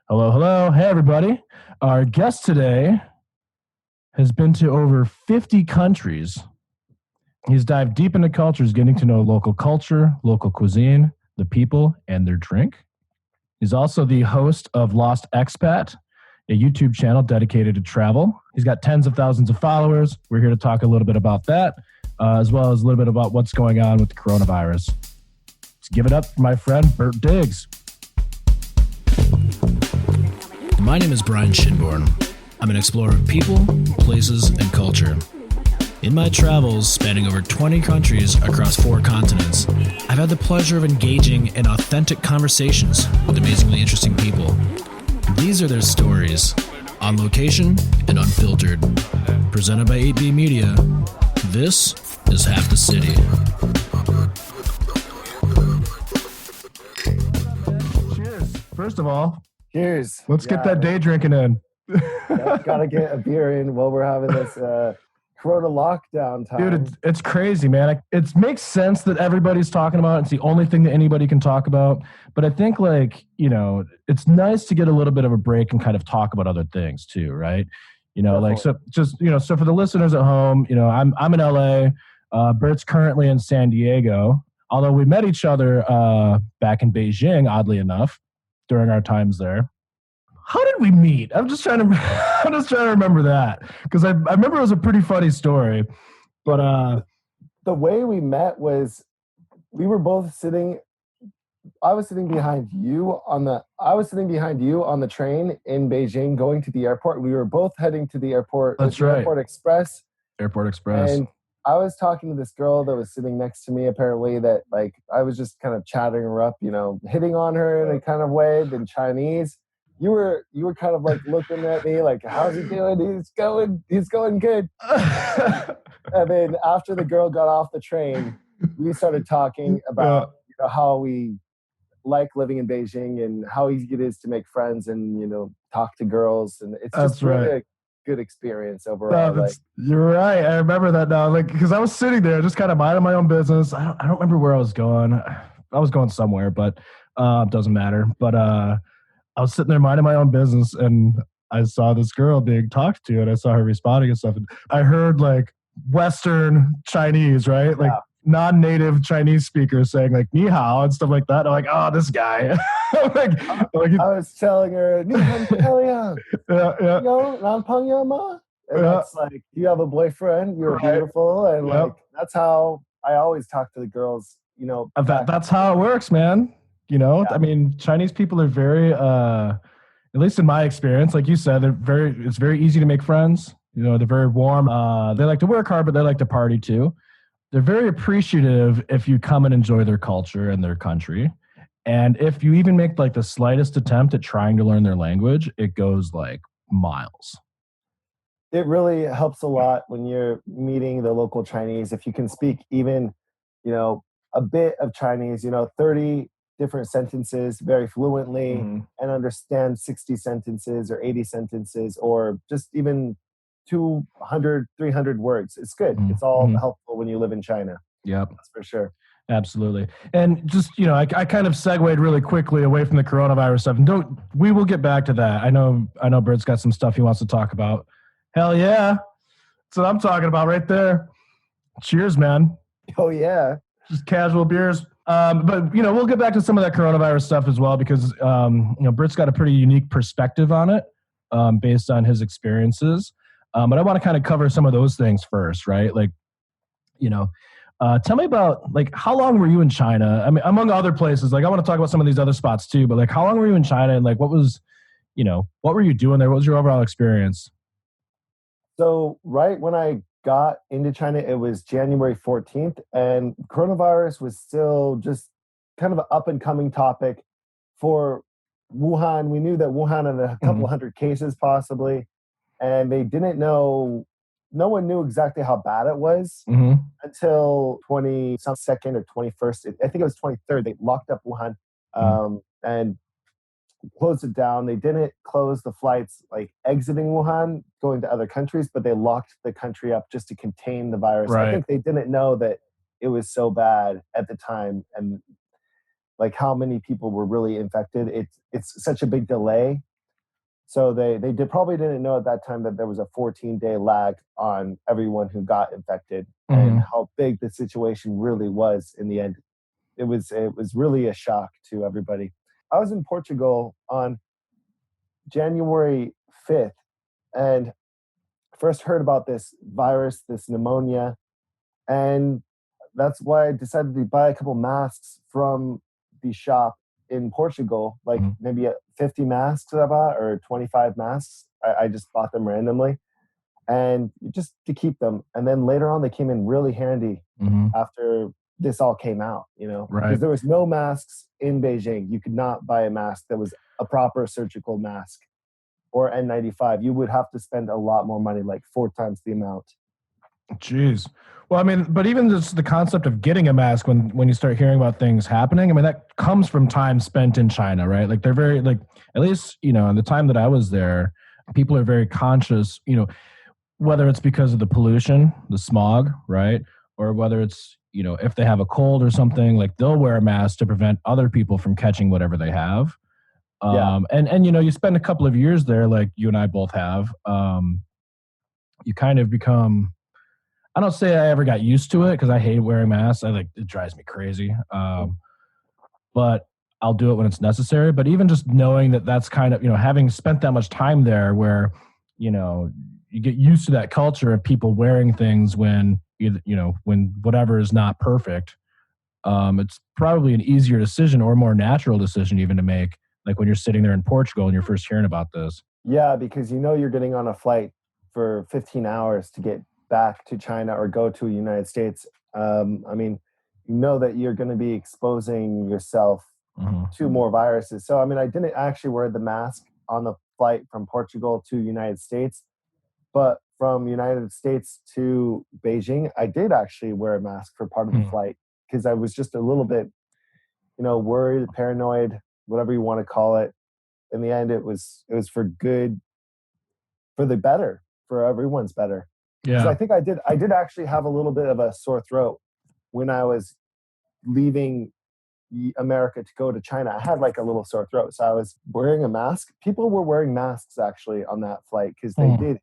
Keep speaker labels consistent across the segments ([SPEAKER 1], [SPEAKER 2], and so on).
[SPEAKER 1] Hello, hello. Hey, everybody. Our guest today has been to over 50 countries. He's dived deep into cultures, getting to know local culture, local cuisine, the people, and their drink. He's also the host of LostXpat, a YouTube channel dedicated to travel. He's got tens of thousands of followers. We're here to talk a little bit about that, as well as a little bit about what's going on with the coronavirus. Let's give it up for my friend, Bert Diggs.
[SPEAKER 2] My name is Brian Shinborn. I'm an explorer of people, places, and culture. In my travels, spanning over 20 countries across 4 continents, I've had the pleasure of engaging in authentic conversations with amazingly interesting people. These are their stories, on location and unfiltered. Presented by 8B Media, this is Half the City.
[SPEAKER 1] Cheers. First of all,
[SPEAKER 3] cheers.
[SPEAKER 1] Let's get that day drinking in.
[SPEAKER 3] Gotta get a beer in while we're having this Corona lockdown time.
[SPEAKER 1] Dude, it's crazy, man. It makes sense that everybody's talking about it. It's the only thing that anybody can talk about. But I think, it's nice to get a little bit of a break and kind of talk about other things too, right? So for the listeners at home, I'm in LA. Bert's currently in San Diego. Although we met each other back in Beijing, oddly enough, during our times there. How did we meet? I'm just trying to remember that, because I remember it was a pretty funny story. But
[SPEAKER 3] the way we met was we were both sitting. I was sitting behind you on the train in Beijing going to the airport. We were both heading to the airport.
[SPEAKER 1] That's right.
[SPEAKER 3] Airport Express.
[SPEAKER 1] Airport Express.
[SPEAKER 3] And I was talking to this girl that was sitting next to me, apparently, that I was just kind of chatting her up, hitting on her in a kind of way in Chinese. You were kind of looking at me like, how's he doing? He's going good. And then after the girl got off the train, we started talking about how we like living in Beijing and how easy it is to make friends and, talk to girls. And it's just really a good experience overall.
[SPEAKER 1] You're right. I remember that now. Because I was sitting there just kind of minding my own business. I don't remember where I was going. I was going somewhere, but it doesn't matter. But I was sitting there minding my own business, and I saw this girl being talked to, and I saw her responding and stuff. And I heard Western Chinese, right? Non-native Chinese speakers saying ni hao and stuff like that. And I'm like, oh, this guy.
[SPEAKER 3] I was telling her, ni hao,
[SPEAKER 1] yeah.
[SPEAKER 3] Nan peng ya ma? And that's you have a boyfriend, you're beautiful, and that's how I always talk to the girls.
[SPEAKER 1] That's how it works, man. I mean, Chinese people are very, at least in my experience, like you said, it's very easy to make friends. They're very warm. They like to work hard, but they like to party too. They're very appreciative if you come and enjoy their culture and their country. And if you even make the slightest attempt at trying to learn their language, it goes miles.
[SPEAKER 3] It really helps a lot when you're meeting the local Chinese. If you can speak even, a bit of Chinese, 30 different sentences very fluently and understand 60 sentences or 80 sentences or just even 200, 300 words. It's good. It's all helpful when you live in China.
[SPEAKER 1] Yep.
[SPEAKER 3] That's for sure.
[SPEAKER 1] Absolutely. And just, I kind of segued really quickly away from the coronavirus stuff. And we will get back to that. I know Bert's got some stuff he wants to talk about. Hell yeah. That's what I'm talking about right there. Cheers, man.
[SPEAKER 3] Oh yeah.
[SPEAKER 1] Just casual beers. But we'll get back to some of that coronavirus stuff as well, because Bert's got a pretty unique perspective on it, based on his experiences. But I want to kind of cover some of those things first, right? Tell me about how long were you in China? I mean, among other places. I want to talk about some of these other spots too. But how long were you in China, and what was, what were you doing there? What was your overall experience?
[SPEAKER 3] So right when I got into China, it was January 14th, and coronavirus was still just kind of an up-and-coming topic for Wuhan. We knew that Wuhan had a couple hundred cases possibly, and they didn't know, no one knew exactly how bad it was until 22nd or 21st. I think it was 23rd. They locked up Wuhan and closed it down. They didn't close the flights exiting Wuhan, going to other countries, but they locked the country up just to contain the virus.
[SPEAKER 1] Right.
[SPEAKER 3] I think they didn't know that it was so bad at the time, and how many people were really infected. It's such a big delay So probably didn't know at that time that there was a 14-day lag on everyone who got infected and
[SPEAKER 1] Mhm.
[SPEAKER 3] how big the situation really was in the end. It was really a shock to everybody. I was in Portugal on January 5th and first heard about this virus, this pneumonia, and that's why I decided to buy a couple masks from the shop in Portugal, like
[SPEAKER 1] Mhm.
[SPEAKER 3] maybe 50 masks I bought or 25 masks. I just bought them randomly and just to keep them. And then later on, they came in really handy
[SPEAKER 1] Mhm.
[SPEAKER 3] after this all came out, because
[SPEAKER 1] Right.
[SPEAKER 3] there was no masks in Beijing. You could not buy a mask that was a proper surgical mask or N95. You would have to spend a lot more money, like 4 times the amount.
[SPEAKER 1] Jeez. Well, I mean, but even just the concept of getting a mask when you start hearing about things happening, I mean, that comes from time spent in China, right? Like they're very like at least, in the time that I was there, people are very conscious, whether it's because of the pollution, the smog, right? Or whether it's, if they have a cold or something, like they'll wear a mask to prevent other people from catching whatever they have.
[SPEAKER 3] Yeah.
[SPEAKER 1] And you spend a couple of years there, like you and I both have. You kind of become. I don't say I ever got used to it because I hate wearing masks. It drives me crazy. But I'll do it when it's necessary. But even just knowing that that's kind of having spent that much time there, where you know you get used to that culture of people wearing things when when whatever is not perfect. It's probably an easier decision or more natural decision even to make, like when you're sitting there in Portugal and you're first hearing about this.
[SPEAKER 3] Yeah, because you're getting on a flight for 15 hours to get back to China or go to the United States. I mean, you know that you're going to be exposing yourself
[SPEAKER 1] Mhm.
[SPEAKER 3] to more viruses. So, I mean, I didn't actually wear the mask on the flight from Portugal to United States, but from United States to Beijing, I did actually wear a mask for part of the
[SPEAKER 1] Mhm.
[SPEAKER 3] flight because I was just a little bit, worried, paranoid, whatever you want to call it. In the end, it was for good, for the better, for everyone's better. Because I
[SPEAKER 1] Yeah.
[SPEAKER 3] think I did actually have a little bit of a sore throat when I was leaving America to go to China. I had like a little sore throat, so I was wearing a mask. People were wearing masks actually on that flight because they
[SPEAKER 1] Hmm.
[SPEAKER 3] did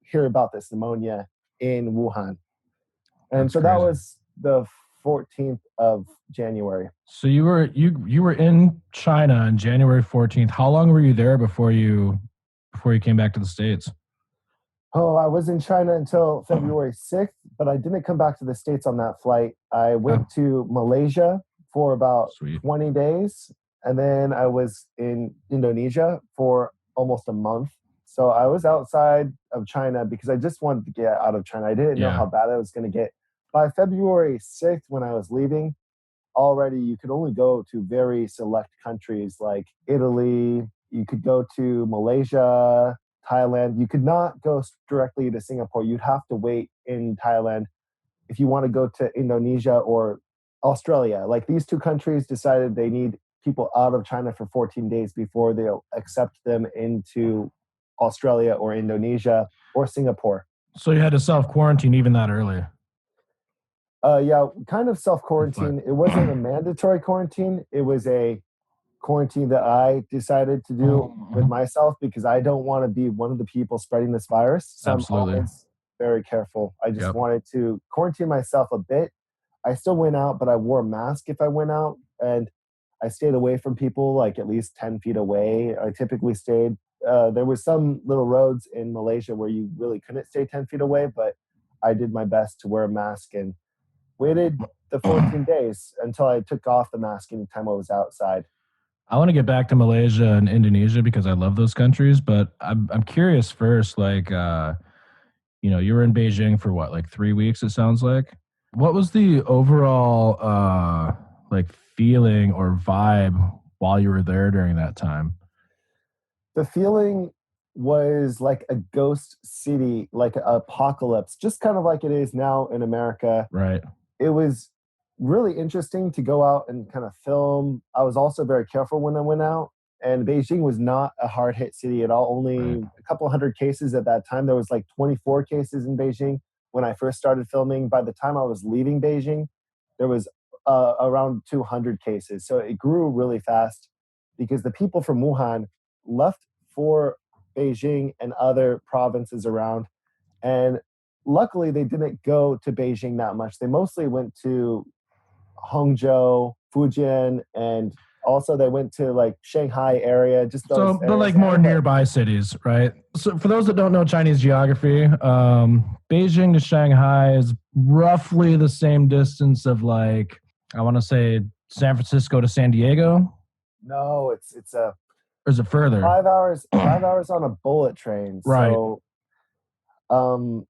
[SPEAKER 3] hear about this pneumonia in Wuhan, and
[SPEAKER 1] That's
[SPEAKER 3] so that
[SPEAKER 1] crazy.
[SPEAKER 3] was the 14th of January.
[SPEAKER 1] So you were in China on January 14th. How long were you there before you came back to the States?
[SPEAKER 3] Oh, I was in China until February 6th, but I didn't come back to the States on that flight. I
[SPEAKER 1] Okay.
[SPEAKER 3] went to Malaysia for about
[SPEAKER 1] Sweet.
[SPEAKER 3] 20 days, and then I was in Indonesia for almost a month. So I was outside of China because I just wanted to get out of China. I didn't know
[SPEAKER 1] Yeah.
[SPEAKER 3] how bad I was going to get. By February 6th, when I was leaving, already you could only go to very select countries like Italy. You could go to Malaysia, Thailand. You could not go directly to Singapore. You'd have to wait in Thailand if you want to go to Indonesia or Australia. Like these two countries decided they need people out of China for 14 days before they'll accept them into Australia or Indonesia or Singapore.
[SPEAKER 1] So you had to self quarantine even that early.
[SPEAKER 3] Yeah, kind of self
[SPEAKER 1] Good fight.
[SPEAKER 3] quarantine. It wasn't a mandatory quarantine. It was a quarantine that I decided to do with
[SPEAKER 1] Mhm.
[SPEAKER 3] myself because I don't want to be one of the people spreading this virus. So I'm
[SPEAKER 1] Absolutely.
[SPEAKER 3] always very careful. I just
[SPEAKER 1] Yep.
[SPEAKER 3] wanted to quarantine myself a bit. I still went out, but I wore a mask if I went out. And I stayed away from people, like at least 10 feet away. I typically stayed. There was some little roads in Malaysia where you really couldn't stay 10 feet away, but I did my best to wear a mask and waited the 14 days until I took off the mask anytime I was outside.
[SPEAKER 1] I want to get back to Malaysia and Indonesia because I love those countries, but I'm curious first, like you were in Beijing for what, like 3 weeks, it sounds like. What was the overall like feeling or vibe while you were there during that time?
[SPEAKER 3] The feeling was like a ghost city, like an apocalypse, just kind of like it is now in America.
[SPEAKER 1] Right.
[SPEAKER 3] It was really interesting to go out and kind of film. I was also very careful when I went out. And Beijing was not a hard hit city at all, only
[SPEAKER 1] Right.
[SPEAKER 3] a couple hundred cases at that time. There was like 24 cases in Beijing when I first started filming. By the time I was leaving Beijing, there was around 200 cases. So it grew really fast because the people from Wuhan left for Beijing and other provinces around. And luckily, they didn't go to Beijing that much. They mostly went to Hangzhou, Fujian, and also they went to like Shanghai area, just
[SPEAKER 1] So
[SPEAKER 3] those
[SPEAKER 1] the
[SPEAKER 3] areas.
[SPEAKER 1] like more nearby cities, right? So for those that don't know Chinese geography, Beijing to Shanghai is roughly the same distance of like I want to say San Francisco to San Diego,
[SPEAKER 3] No, it's a
[SPEAKER 1] or is it further?
[SPEAKER 3] 5 hours, 5 hours on a bullet train.
[SPEAKER 1] Right.
[SPEAKER 3] So, um,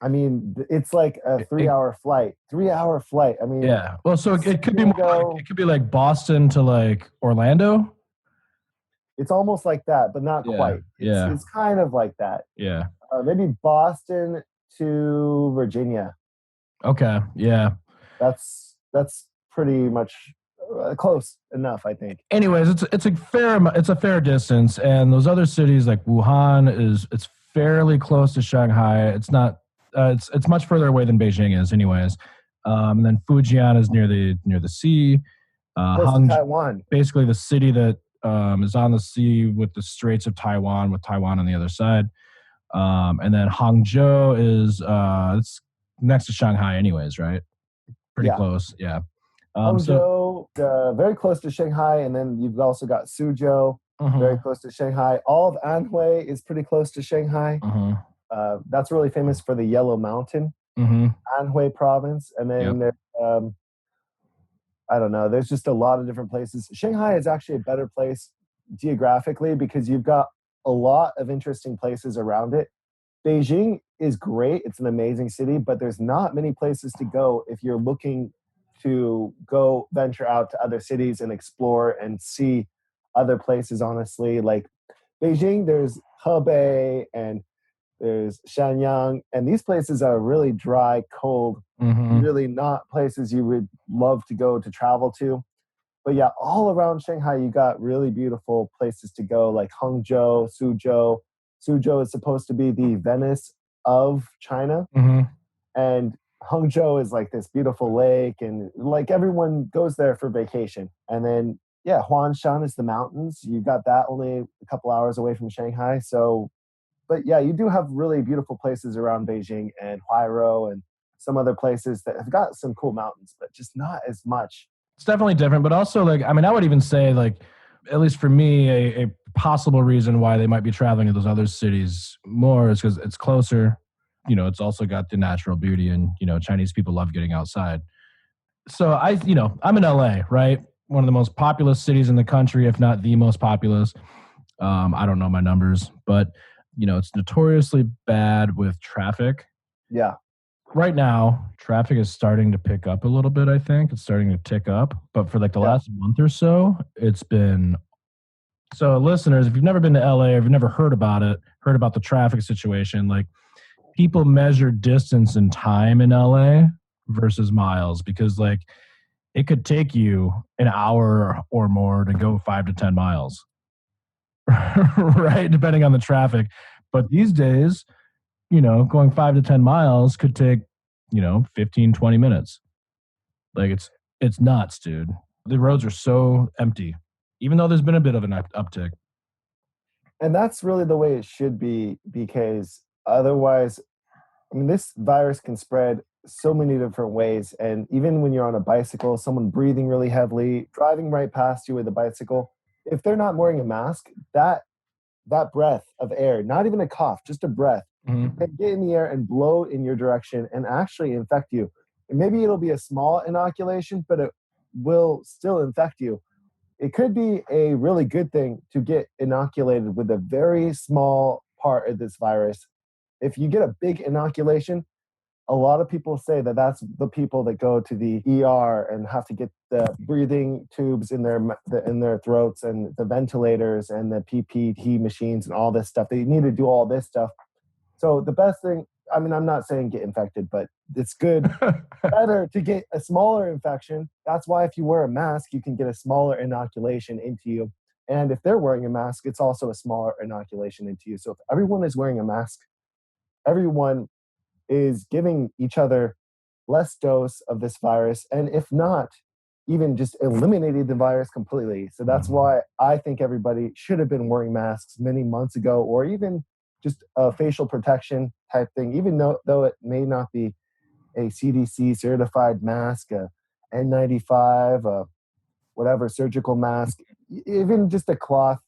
[SPEAKER 3] I mean, it's like a
[SPEAKER 1] It-
[SPEAKER 3] 3 hour flight. 3 hour flight. I mean,
[SPEAKER 1] yeah. Well, so it could be
[SPEAKER 3] you
[SPEAKER 1] more
[SPEAKER 3] can
[SPEAKER 1] like
[SPEAKER 3] go.
[SPEAKER 1] it could be like Boston to like Orlando.
[SPEAKER 3] It's almost like that, but not
[SPEAKER 1] Yeah.
[SPEAKER 3] quite. It's
[SPEAKER 1] Yeah.
[SPEAKER 3] it's kind of like that.
[SPEAKER 1] Yeah.
[SPEAKER 3] Maybe Boston to Virginia.
[SPEAKER 1] Okay. Yeah.
[SPEAKER 3] That's pretty much close enough, I think.
[SPEAKER 1] Anyways, it's a fair distance, and those other cities like Wuhan it's fairly close to Shanghai. It's not it's much further away than Beijing is, anyways. And then Fujian is near the sea.
[SPEAKER 3] Close to
[SPEAKER 1] Hangzhou,
[SPEAKER 3] Taiwan.
[SPEAKER 1] basically the city that is on the sea with the Straits of Taiwan, with Taiwan on the other side. And then Hangzhou is it's next to Shanghai, anyways, right? Pretty
[SPEAKER 3] Yeah.
[SPEAKER 1] close, yeah. So
[SPEAKER 3] Hangzhou, very close to Shanghai, and then you've also got Suzhou, very
[SPEAKER 1] mhm,
[SPEAKER 3] close to Shanghai. All of Anhui is pretty close to Shanghai.
[SPEAKER 1] mhm,
[SPEAKER 3] That's really famous for the Yellow Mountain,
[SPEAKER 1] mhm,
[SPEAKER 3] Anhui province. And
[SPEAKER 1] yep.
[SPEAKER 3] then I don't know, there's just a lot of different places. Shanghai is actually a better place geographically because you've got a lot of interesting places around it. Beijing is great. It's an amazing city, but there's not many places to go if you're looking to go venture out to other cities and explore and see other places, honestly. Like Beijing, there's Hebei and there's Shanyang, and these places are really dry, cold,
[SPEAKER 1] Mhm.
[SPEAKER 3] really not places you would love to go to travel to. But yeah, all around Shanghai, you got really beautiful places to go, like Hangzhou, Suzhou. Suzhou is supposed to be the Venice of China,
[SPEAKER 1] Mhm.
[SPEAKER 3] and Hangzhou is like this beautiful lake, and like everyone goes there for vacation. And then yeah, Huangshan is the mountains. You got that only a couple hours away from Shanghai. So, but yeah, you do have really beautiful places around Beijing and Huairou and some other places that have got some cool mountains, but just not as much.
[SPEAKER 1] It's definitely different, but also like I mean, I would even say like at least for me, a possible reason why they might be traveling to those other cities more is because it's closer. You know, it's also got the natural beauty, and you know, Chinese people love getting outside. So I'm in LA, right? One of the most populous cities in the country, if not the most populous. I don't know my numbers, but you know, it's notoriously bad with traffic.
[SPEAKER 3] Yeah.
[SPEAKER 1] Right now, traffic is starting to pick up a little bit, I think. It's starting to tick up. But for like the
[SPEAKER 3] Yeah.
[SPEAKER 1] last month or so, it's been so listeners, if you've never been to LA or if you've never heard about it, heard about the traffic situation, like people measure distance and time in LA versus miles because like it could take you an hour or more to go 5 to 10 miles. Right? Depending on the traffic. But these days, you know, going 5 to 10 miles could take, 15, 20 minutes. Like it's nuts, dude. The roads are so empty, even though there's been a bit of an uptick.
[SPEAKER 3] And that's really the way it should be because otherwise, I mean, this virus can spread so many different ways. And even when you're on a bicycle, someone breathing really heavily, driving right past you with a bicycle, if they're not wearing a mask, that breath of air, not even a cough, just a breath,
[SPEAKER 1] Mhm.
[SPEAKER 3] can get in the air and blow in your direction and actually infect you. And maybe it'll be a small inoculation, but it will still infect you. It could be a really good thing to get inoculated with a very small part of this virus. If you get a big inoculation, a lot of people say that that's the people that go to the ER and have to get the breathing tubes in their throats and the ventilators and the PPT machines and all this stuff. They need to do all this stuff. So the best thing, I mean, I'm not saying get infected, but it's better to get a smaller infection. That's why if you wear a mask, you can get a smaller inoculation into you. And if they're wearing a mask, it's also a smaller inoculation into you. So if everyone is wearing a mask, everyone is giving each other less dose of this virus. And if not, even just eliminated the virus completely. So that's why I think everybody should have been wearing masks many months ago, or even just a facial protection type thing, even though it may not be a CDC certified mask, a N95, whatever surgical mask, even just a cloth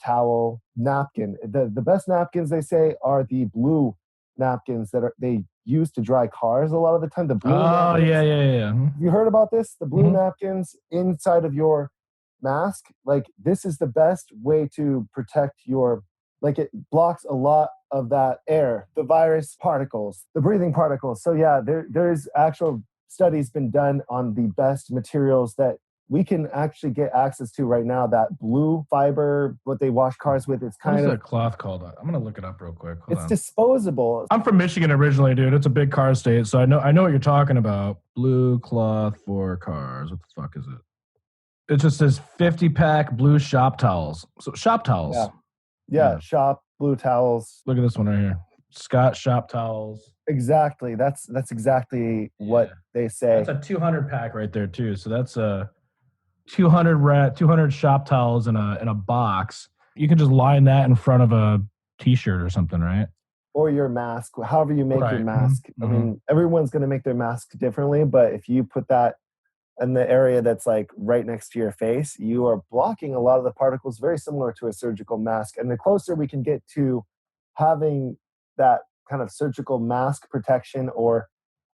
[SPEAKER 3] towel, napkin. The best napkins, they say, are the blue napkins they use to dry cars a lot of the time. The blue napkins.
[SPEAKER 1] Yeah.
[SPEAKER 3] You heard about this? The blue napkins inside of your mask. Like, this is the best way to protect like, it blocks a lot of that air, the virus particles, the breathing particles. So yeah, there's actual studies been done on the best materials that we can actually get access to right now. That blue fiber, what they wash cars with, it's
[SPEAKER 1] What is that cloth called? I'm gonna look it up real quick. Hold
[SPEAKER 3] it's
[SPEAKER 1] on.
[SPEAKER 3] disposable.
[SPEAKER 1] I'm from Michigan originally, dude. It's a big car state, so I know what you're talking about. Blue cloth for cars. What the fuck is it? It just says 50-pack blue shop towels. So shop towels.
[SPEAKER 3] Yeah, shop blue towels.
[SPEAKER 1] Look at this one right here. Scott shop towels.
[SPEAKER 3] Exactly. That's exactly what they say.
[SPEAKER 1] That's a 200-pack right there too. So that's a 200 shop towels in a box. You can just line that in front of a t-shirt or something, right?
[SPEAKER 3] Or your mask, however you make your mask. I mean, everyone's going to make their mask differently, but if you put that in the area that's like right next to your face, you are blocking a lot of the particles, very similar to a surgical mask. And the closer we can get to having that kind of surgical mask protection or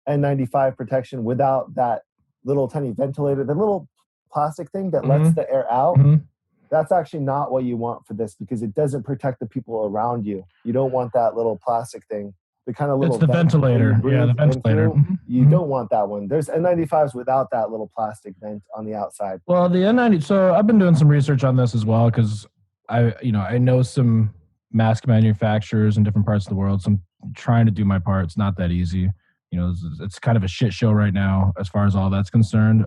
[SPEAKER 3] N95 protection without that little tiny ventilator, the little plastic thing that lets the air out, that's actually not what you want for this, because it doesn't protect the people around you. You don't want that little plastic thing. The kind of little
[SPEAKER 1] it's the ventilator. Yeah, the ventilator.
[SPEAKER 3] You don't want that one. There's N95s without that little plastic vent on the outside.
[SPEAKER 1] Well, the N90. So I've been doing some research on this as well, because I know some mask manufacturers in different parts of the world. So I'm trying to do my part. It's not that easy. It's kind of a shit show right now as far as all that's concerned.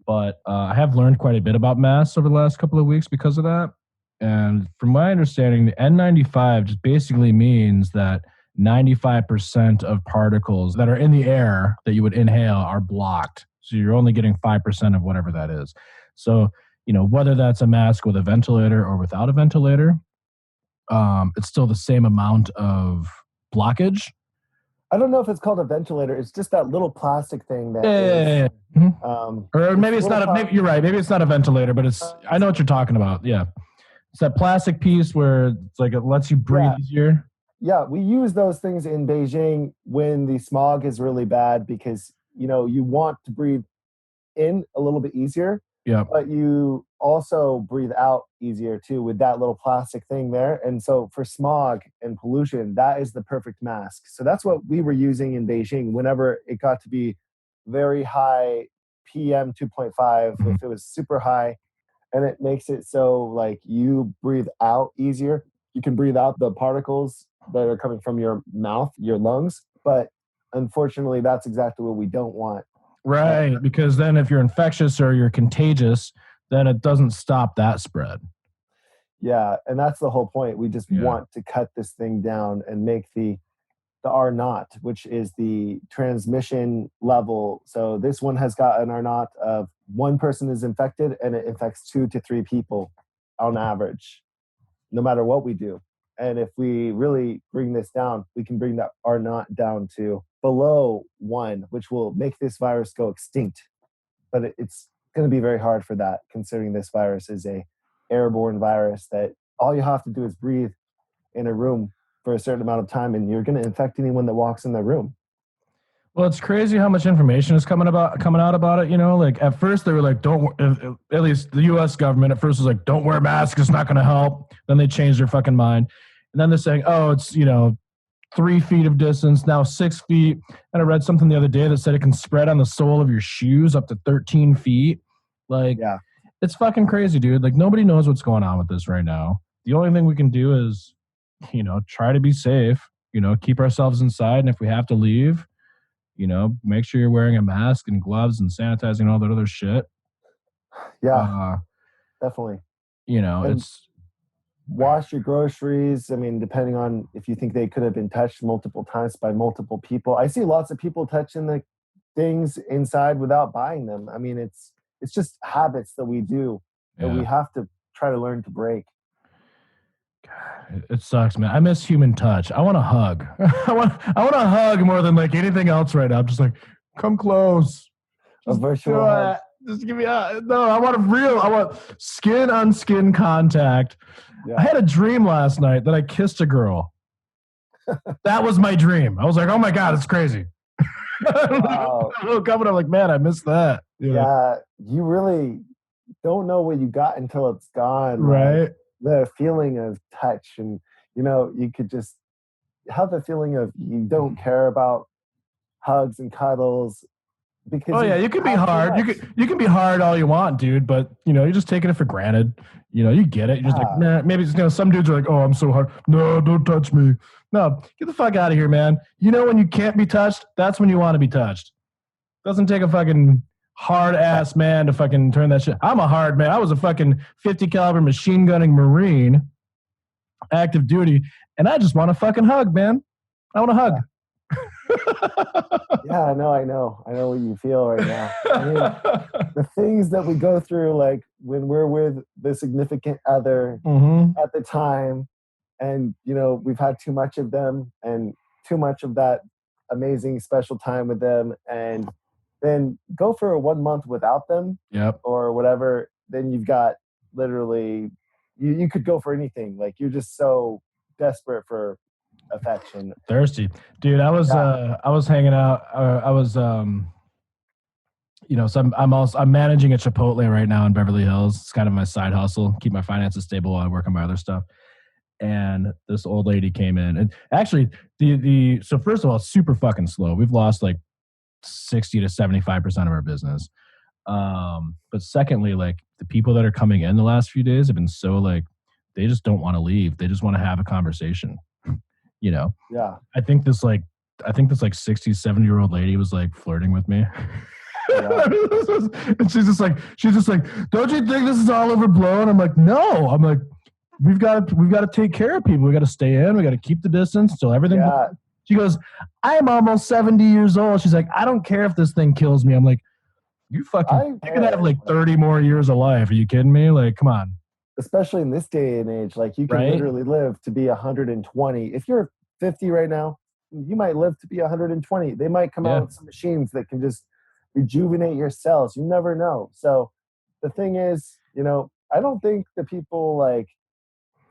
[SPEAKER 1] But I have learned quite a bit about masks over the last couple of weeks because of that. And from my understanding, the N95 just basically means that 95% of particles that are in the air that you would inhale are blocked. So you're only getting 5% of whatever that is. So, whether that's a mask with a ventilator or without a ventilator, it's still the same amount of blockage.
[SPEAKER 3] I don't know if it's called a ventilator. It's just that little plastic thing that
[SPEAKER 1] or maybe it's not maybe you're right. Maybe it's not a ventilator, but I know what you're talking about. Yeah. It's that plastic piece where it's like it lets you breathe easier.
[SPEAKER 3] Yeah, we use those things in Beijing when the smog is really bad, because you want to breathe in a little bit easier, but you also breathe out easier too with that little plastic thing there. And so for smog and pollution, that is the perfect mask. So that's what we were using in Beijing whenever it got to be very high PM 2.5, if it was super high, and it makes it so like you breathe out easier. You can breathe out the particles that are coming from your mouth, your lungs. But unfortunately, that's exactly what we don't want.
[SPEAKER 1] Right, because then if you're infectious or you're contagious, then it doesn't stop that spread.
[SPEAKER 3] Yeah, and that's the whole point. We just want to cut this thing down and make the R naught, which is the transmission level. So this one has got an R naught of one person is infected and it infects 2 to 3 people on average, no matter what we do. And if we really bring this down, we can bring that R naught down to below 1, which will make this virus go extinct. But it's going to be very hard for that, considering this virus is a airborne virus that all you have to do is breathe in a room for a certain amount of time, and you're going to infect anyone that walks in the room.
[SPEAKER 1] Well, it's crazy how much information is coming out about it. Like at first they were like, at least the U.S. government at first was like, don't wear masks, it's not going to help. Then they changed their fucking mind. And then they're saying, oh, it's, 3 feet of distance, now 6 feet. And I read something the other day that said it can spread on the sole of your shoes up to 13 feet. Like, it's fucking crazy, dude. Like, nobody knows what's going on with this right now. The only thing we can do is, try to be safe, keep ourselves inside. And if we have to leave, make sure you're wearing a mask and gloves and sanitizing and all that other shit.
[SPEAKER 3] Yeah, definitely.
[SPEAKER 1] It's
[SPEAKER 3] wash your groceries. I mean, depending on if you think they could have been touched multiple times by multiple people. I see lots of people touching the things inside without buying them. I mean, it's it's just habits that we do that we have to try to learn to break.
[SPEAKER 1] God, it sucks, man. I miss human touch. I want a hug. I want a hug more than like anything else right now. I'm just like, come close.
[SPEAKER 3] A virtual hug.
[SPEAKER 1] Just give me no. I want skin on skin contact. Yeah. I had a dream last night that I kissed a girl. That was my dream. I was like, oh my God, it's crazy.
[SPEAKER 3] Wow.
[SPEAKER 1] I woke up and I'm like, man, I missed that.
[SPEAKER 3] Yeah, you really don't know what you got until it's gone.
[SPEAKER 1] Right.
[SPEAKER 3] Like, the feeling of touch, and you could just have the feeling of you don't care about hugs and cuddles. Because
[SPEAKER 1] you can be hard. You can be hard all you want, dude. But you're just taking it for granted. You get it. You're just like, nah. Maybe some dudes are like, oh, I'm so hard. No, don't touch me. No, get the fuck out of here, man. When you can't be touched, that's when you want to be touched. Doesn't take a fucking hard ass man to fucking turn that shit. I'm a hard man. I was a fucking 50 caliber machine gunning Marine, active duty, and I just want a fucking hug, man. I want a hug.
[SPEAKER 3] Yeah, I know what you feel right now. I mean, the things that we go through, like when we're with the significant other at the time, and we've had too much of them and too much of that amazing special time with them, and then go for a 1 month without them, or whatever. Then you've got literally, you could go for anything. Like you're just so desperate for affection,
[SPEAKER 1] thirsty, dude. I was hanging out. So I'm managing a Chipotle right now in Beverly Hills. It's kind of my side hustle, keep my finances stable while I work on my other stuff. And this old lady came in, and actually so first of all, super fucking slow. We've lost like 60 to 75% of our business. But secondly, like the people that are coming in the last few days have been so like, they just don't want to leave. They just want to have a conversation. Yeah. I think this 60, 70-year-old lady was like flirting with me. Yeah. And she's just like, don't you think this is all overblown? I'm like, no. I'm like, we've got to take care of people. We got to stay in. We got to keep the distance until everything. Yeah. She goes, I'm almost 70 years old. She's like, I don't care if this thing kills me. I'm like, you could have like 30 more years of life. Are you kidding me? Like, come on.
[SPEAKER 3] Especially in this day and age, like you can literally live to be 120. If you're 50 right now, you might live to be 120. They might come out with some machines that can just rejuvenate your cells. You never know. So the thing is, I don't think the people like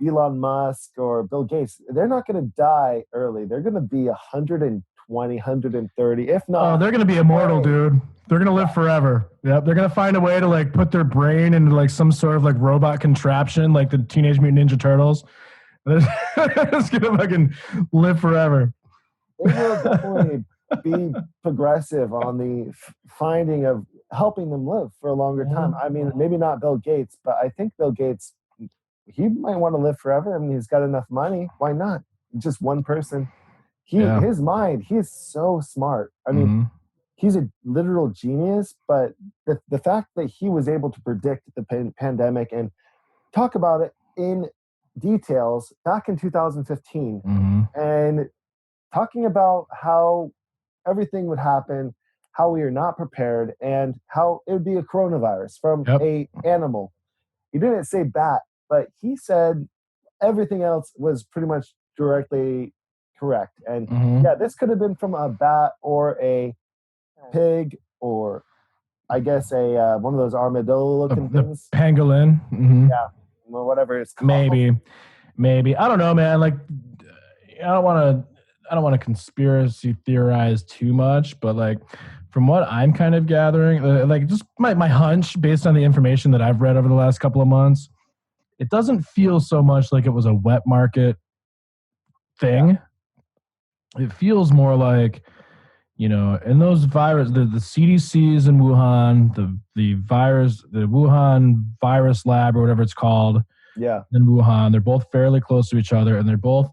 [SPEAKER 3] Elon Musk or Bill Gates, they're not going to die early. They're going to be 120, 130, if not.
[SPEAKER 1] Oh, they're going to be immortal, dude. They're going to live forever. Yep. They're going to find a way to like put their brain into like some sort of like robot contraption, like the Teenage Mutant Ninja Turtles. They're just going to fucking live forever.
[SPEAKER 3] They will definitely be progressive on the finding of helping them live for a longer time. I mean, maybe not Bill Gates, but I think Bill Gates, he might want to live forever. I mean, he's got enough money. Why not? Just one person. His mind, he is so smart. I mean, he's a literal genius, but the fact that he was able to predict the pandemic and talk about it in details back in 2015 and talking about how everything would happen, how we are not prepared, and how it would be a coronavirus from a animal. He didn't say bat, but he said everything else was pretty much directly correct. And this could have been from a bat or a pig, or I guess a one of those armadillo-looking things.
[SPEAKER 1] Pangolin.
[SPEAKER 3] Yeah, well, whatever it's called.
[SPEAKER 1] Maybe. I don't know, man. Like, I don't want to conspiracy theorize too much, but like, from what I'm kind of gathering, like just my hunch based on the information that I've read over the last couple of months, it doesn't feel so much like it was a wet market thing. It feels more like, in those virus, the CDCs in Wuhan, the Wuhan virus lab or whatever it's called, in Wuhan, they're both fairly close to each other, and they're both,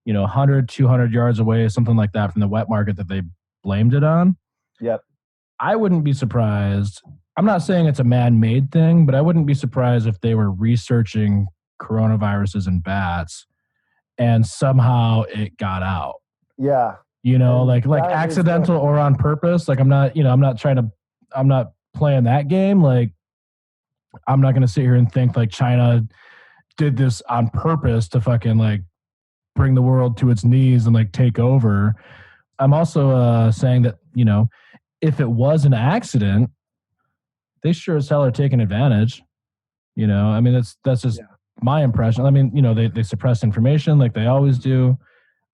[SPEAKER 1] 100, 200 yards away, something like that, from the wet market that they blamed it on.
[SPEAKER 3] Yep.
[SPEAKER 1] I wouldn't be surprised. I'm not saying it's a man-made thing, but I wouldn't be surprised if they were researching coronaviruses in bats and somehow it got out.
[SPEAKER 3] Yeah.
[SPEAKER 1] Like accidental or on purpose. Like I'm not playing that game. Like I'm not going to sit here and think like China did this on purpose to fucking like bring the world to its knees and like take over. I'm also saying that, if it was an accident, they sure as hell are taking advantage. I mean, that's just my impression. I mean, they suppress information like they always do.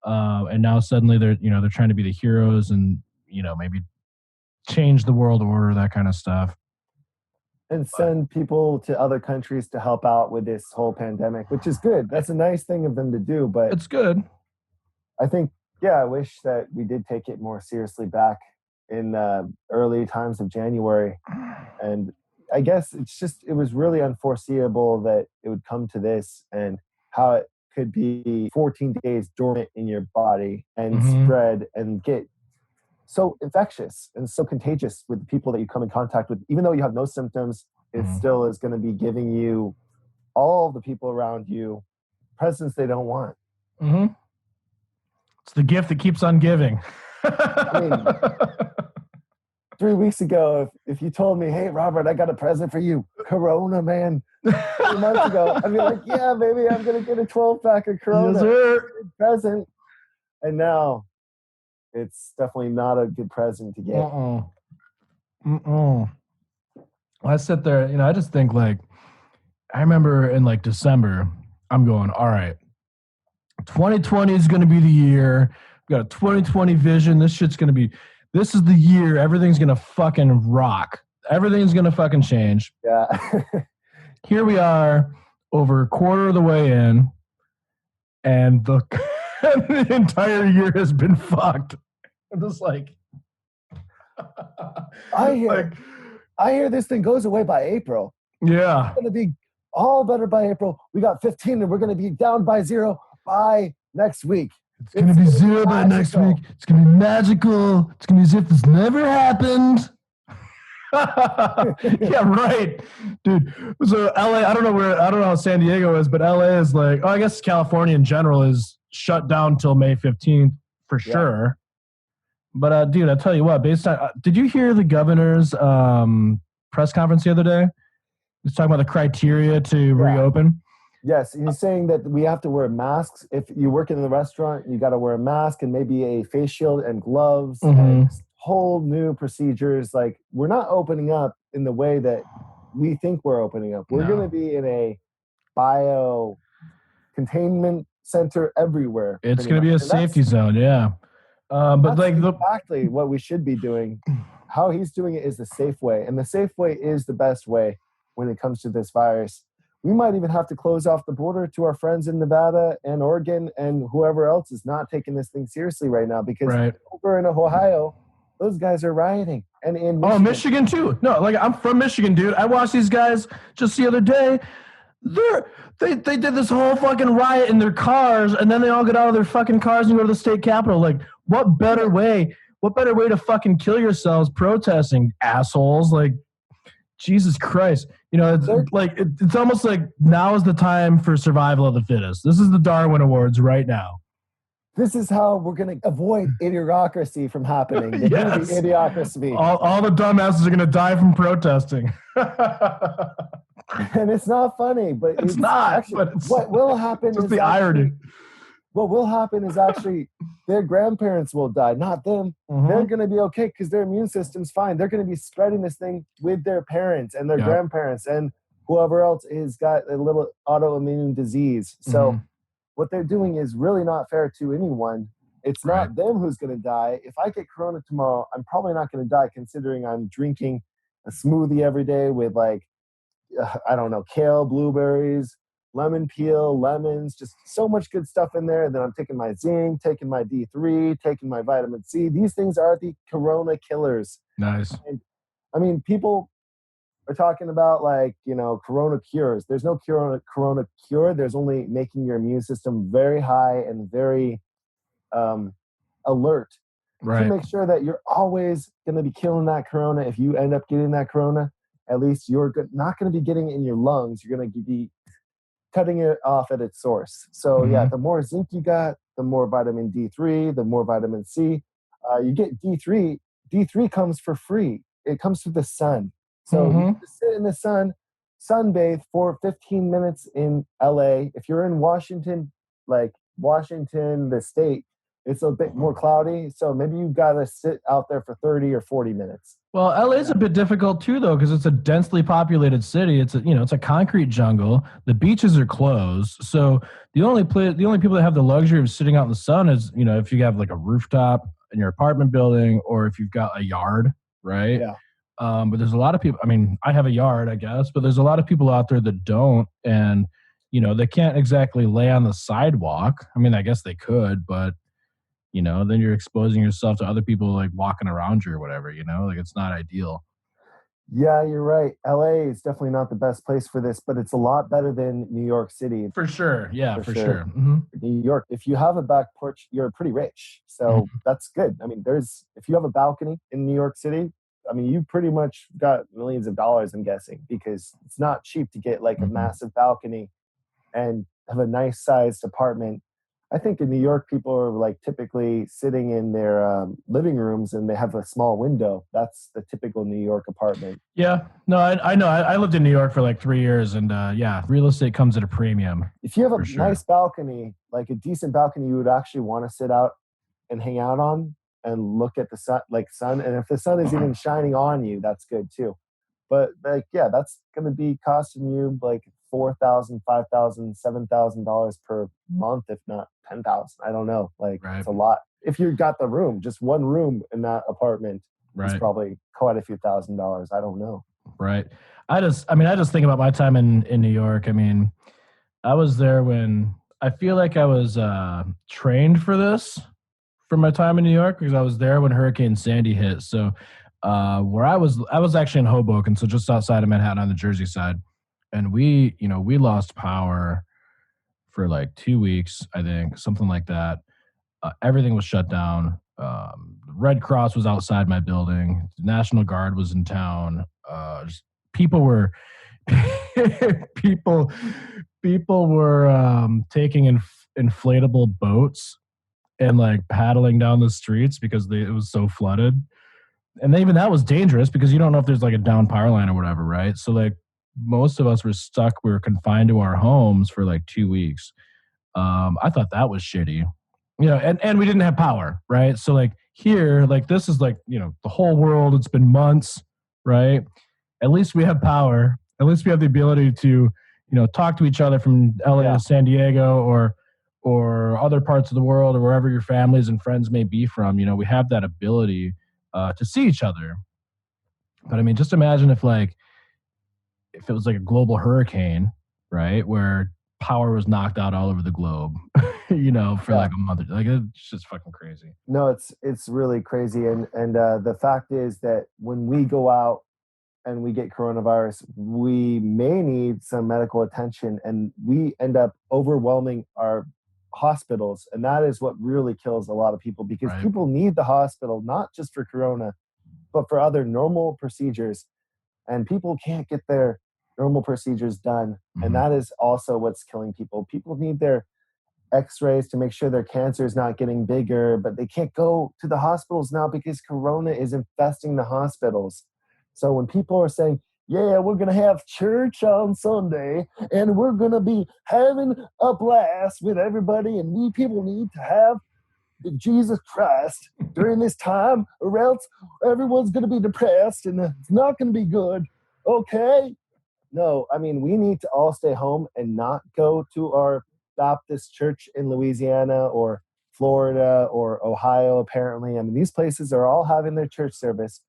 [SPEAKER 1] And now suddenly they're trying to be the heroes and, maybe change the world order, that kind of stuff.
[SPEAKER 3] And send people to other countries to help out with this whole pandemic, which is good. That's a nice thing of them to do. But
[SPEAKER 1] it's good.
[SPEAKER 3] I think, I wish that we did take it more seriously back in early times of January. And I guess it was really unforeseeable that it would come to this, and how it could be 14 days dormant in your body and spread and get so infectious and so contagious with the people that you come in contact with. Even though you have no symptoms, it still is going to be giving you, all the people around you, presents they don't want.
[SPEAKER 1] It's the gift that keeps on giving.
[SPEAKER 3] I mean, 3 weeks ago, if you told me, hey, Robert, I got a present for you, Corona, man, 3 months ago, I'd be like, yeah, baby, I'm going to get a 12-pack of Corona.
[SPEAKER 1] Yes, sir.
[SPEAKER 3] Present. And now it's definitely not a good present to get.
[SPEAKER 1] I sit there, I just think like, I remember in like December, I'm going, all right, 2020 is going to be the year. We got a 2020 vision. This is the year. Everything's going to fucking rock. Everything's going to fucking change.
[SPEAKER 3] Yeah.
[SPEAKER 1] Here we are over a quarter of the way in, and the entire year has been fucked. I'm just like,
[SPEAKER 3] I hear this thing goes away by April.
[SPEAKER 1] Yeah.
[SPEAKER 3] It's going to be all better by April. We got 15 and we're going to be down by 0 by next week.
[SPEAKER 1] It's going to be 0 by next week. It's going to be magical. It's going to be as if this never happened. Yeah, right. Dude. So LA, I don't know how San Diego is, but LA is like, I guess California in general is shut down till May 15th for sure. But dude, I tell you what, based on, did you hear the governor's press conference the other day? He's talking about the criteria to reopen.
[SPEAKER 3] Yes, he's saying that we have to wear masks. If you work in the restaurant, you got to wear a mask and maybe a face shield and gloves and whole new procedures. Like, we're not opening up in the way that we think we're opening up. We're going to be in a bio containment center everywhere.
[SPEAKER 1] It's going to be a safety zone, but like
[SPEAKER 3] exactly what we should be doing. How he's doing it is the safe way, and the safe way is the best way when it comes to this virus. We might even have to close off the border to our friends in Nevada and Oregon and whoever else is not taking this thing seriously right now, because over in Ohio, those guys are rioting. And in Michigan.
[SPEAKER 1] Oh, Michigan too. No, like, I'm from Michigan, dude. I watched these guys just the other day. They did this whole fucking riot in their cars, and then they all get out of their fucking cars and go to the state capitol. Like, what better way to fucking kill yourselves protesting, assholes? Like, Jesus Christ. It's almost like now is the time for survival of the fittest. This is the Darwin Awards right now.
[SPEAKER 3] This is how we're going to avoid idiocracy from happening. Yes. Idiocracy.
[SPEAKER 1] All the dumbasses are going to die from protesting.
[SPEAKER 3] And it's not funny, but
[SPEAKER 1] it's not.
[SPEAKER 3] Actually, what will happen
[SPEAKER 1] is the irony.
[SPEAKER 3] What will happen is actually their grandparents will die, not them. They're going to be okay because their immune system's fine. They're going to be spreading this thing with their parents and their grandparents and whoever else has got a little autoimmune disease. So what they're doing is really not fair to anyone. It's not them who's going to die. If I get corona tomorrow, I'm probably not going to die, considering I'm drinking a smoothie every day with kale, blueberries, lemon peel, lemons, just so much good stuff in there. And then I'm taking my zinc, taking my D3, taking my vitamin C. These things are the corona killers.
[SPEAKER 1] Nice.
[SPEAKER 3] And, I mean, people are talking about corona cures. There's no corona cure. There's only making your immune system very high and very alert to make sure that you're always going to be killing that corona. If you end up getting that corona, at least you're not going to be getting it in your lungs. You're going to be cutting it off at its source. So the more zinc you got, the more vitamin D3, the more vitamin C. You get D3. D3 comes for free. It comes through the sun. So you have to sit in the sun, sunbathe for 15 minutes in LA. If you're in Washington, like Washington, the state, it's a bit more cloudy. So maybe you've got to sit out there for 30 or 40 minutes.
[SPEAKER 1] Well, LA is a bit difficult too, though, because it's a densely populated city. It's a concrete jungle. The beaches are closed, so the only people that have the luxury of sitting out in the sun is, if you have like a rooftop in your apartment building, or if you've got a yard, right?
[SPEAKER 3] Yeah.
[SPEAKER 1] But there's a lot of people. I mean, I have a yard, I guess, but there's a lot of people out there that don't, and they can't exactly lay on the sidewalk. I mean, I guess they could, but then you're exposing yourself to other people like walking around you or whatever, like it's not ideal.
[SPEAKER 3] Yeah, you're right. LA is definitely not the best place for this, but it's a lot better than New York City.
[SPEAKER 1] For sure. Yeah, for sure. Mm-hmm.
[SPEAKER 3] New York, if you have a back porch, you're pretty rich. So that's good. I mean, if you have a balcony in New York City, I mean, you pretty much got millions of dollars, I'm guessing, because it's not cheap to get like a massive balcony and have a nice sized apartment. I think in New York, people are like typically sitting in their living rooms and they have a small window. That's the typical New York apartment.
[SPEAKER 1] Yeah, no, I know. I lived in New York for like 3 years, and real estate comes at a premium.
[SPEAKER 3] If you have a nice balcony, like a decent balcony, you would actually want to sit out and hang out on and look at the sun. And if the sun is even shining on you, that's good too. But that's going to be costing you like $4,000, $5,000, $7,000 per month, if not 10,000. I don't know. It's a lot. If you got the room, just one room in that apartment is probably quite a few $1,000s. I don't know.
[SPEAKER 1] Right. I just think about my time in New York. I mean, I was there when I feel like I was trained for this from my time in New York, because I was there when Hurricane Sandy hit. So where I was actually in Hoboken, so just outside of Manhattan on the Jersey side. And we lost power for like 2 weeks, I think, something like that. Everything was shut down. The Red Cross was outside my building. The National Guard was in town. People were taking inflatable boats and like paddling down the streets because it was so flooded. And even that was dangerous because you don't know if there's like a down power line or whatever, right? So like most of us were stuck. We were confined to our homes for like 2 weeks. I thought that was shitty, and we didn't have power, right? So like here, like this is like, the whole world, it's been months, right? At least we have power. At least we have the ability to, talk to each other from LA to San Diego or other parts of the world or wherever your families and friends may be from. We have that ability to see each other. But I mean, just imagine if it was like a global hurricane, right, where power was knocked out all over the globe, for like a month. Like it's just fucking crazy.
[SPEAKER 3] No, it's really crazy, and the fact is that when we go out and we get coronavirus, we may need some medical attention, and we end up overwhelming our hospitals, and that is what really kills a lot of people, because people need the hospital not just for corona, but for other normal procedures, and people can't get their normal procedures done, and that is also what's killing people. People need their x-rays to make sure their cancer is not getting bigger, but they can't go to the hospitals now because corona is infesting the hospitals. So when people are saying, yeah, we're going to have church on Sunday and we're going to be having a blast with everybody, and we people need to have Jesus Christ during this time, or else everyone's going to be depressed and it's not going to be good. Okay? No, I mean, we need to all stay home and not go to our Baptist church in Louisiana or Florida or Ohio, apparently. I mean, these places are all having their church service,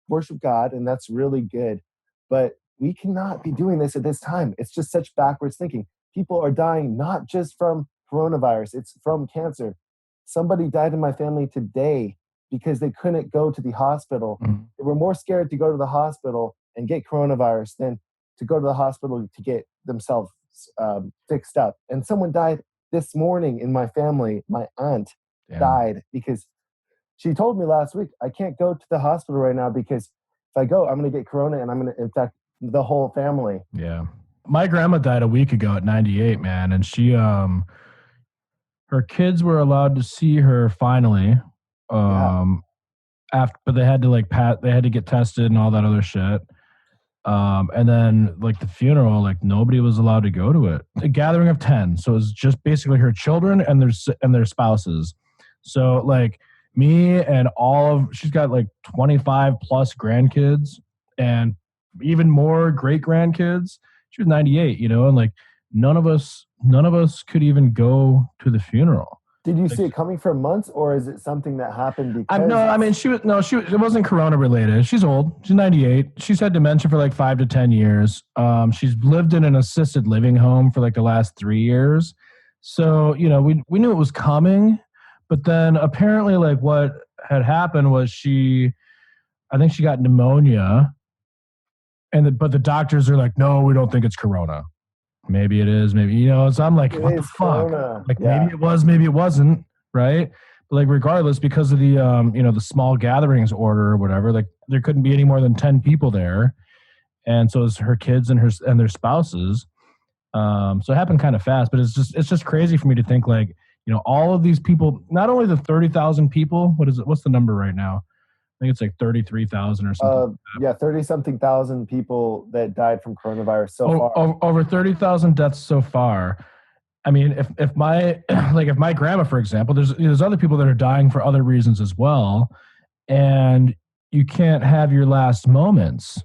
[SPEAKER 3] worship God, and that's really good. But we cannot be doing this at this time. It's just such backwards thinking. People are dying not just from coronavirus, it's from cancer. Somebody died in my family today because they couldn't go to the hospital. They were more scared to go to the hospital and get coronavirus than to go to the hospital to get themselves fixed up. And someone died this morning in my family. My aunt died because she told me last week, I can't go to the hospital right now because if I go, I'm going to get corona and I'm going to infect the whole family.
[SPEAKER 1] Yeah. My grandma died a week ago at 98, man. And she, her kids were allowed to see her finally. But they had to they had to get tested and all that other shit. And then like the funeral, like nobody was allowed to go to it. A gathering of 10. So it was just basically her children and their spouses. So like me and she's got like 25 plus grandkids and even more great grandkids. She was 98, and like none of us could even go to the funeral.
[SPEAKER 3] Did you
[SPEAKER 1] Like,
[SPEAKER 3] see it coming for months, or is it something that happened because?
[SPEAKER 1] no, I mean, it wasn't Corona related. She's old. She's 98. She's had dementia for like 5 to 10 years. She's lived in an assisted living home for like the last 3 years. So, we knew it was coming, but then apparently like what had happened was I think she got pneumonia but the doctors are like, no, we don't think it's Corona. Maybe it is, maybe, so I'm like, what the fuck?
[SPEAKER 3] Corona.
[SPEAKER 1] Like
[SPEAKER 3] Yeah.
[SPEAKER 1] maybe it was, maybe it wasn't, right? But like regardless, because of the the small gatherings order or whatever, like there couldn't be any more than 10 people there. And so it's her kids and their spouses. So it happened kind of fast, but it's just crazy for me to think like, all of these people, not only the 30,000 people, what is it? What's the number right now? I think it's like 33,000 or something.
[SPEAKER 3] Yeah, 30-something thousand people that died from coronavirus so far.
[SPEAKER 1] Over 30,000 deaths so far. I mean, if my if my grandma, for example, there's other people that are dying for other reasons as well, and you can't have your last moments.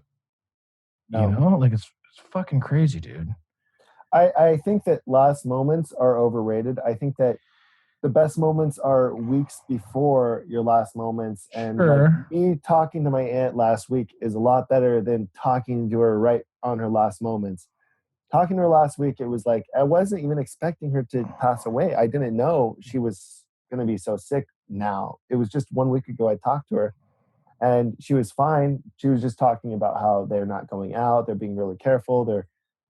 [SPEAKER 3] No.
[SPEAKER 1] Like it's fucking crazy, dude.
[SPEAKER 3] I think that last moments are overrated. I think that the best moments are weeks before your last moments. And
[SPEAKER 1] Sure.
[SPEAKER 3] like, me talking to my aunt last week is a lot better than talking to her right on her last moments. Talking to her last week, it was like, I wasn't even expecting her to pass away. I didn't know she was going to be so sick now. It was just 1 week ago I talked to her and she was fine. She was just talking about how they're not going out. They're being really careful. They're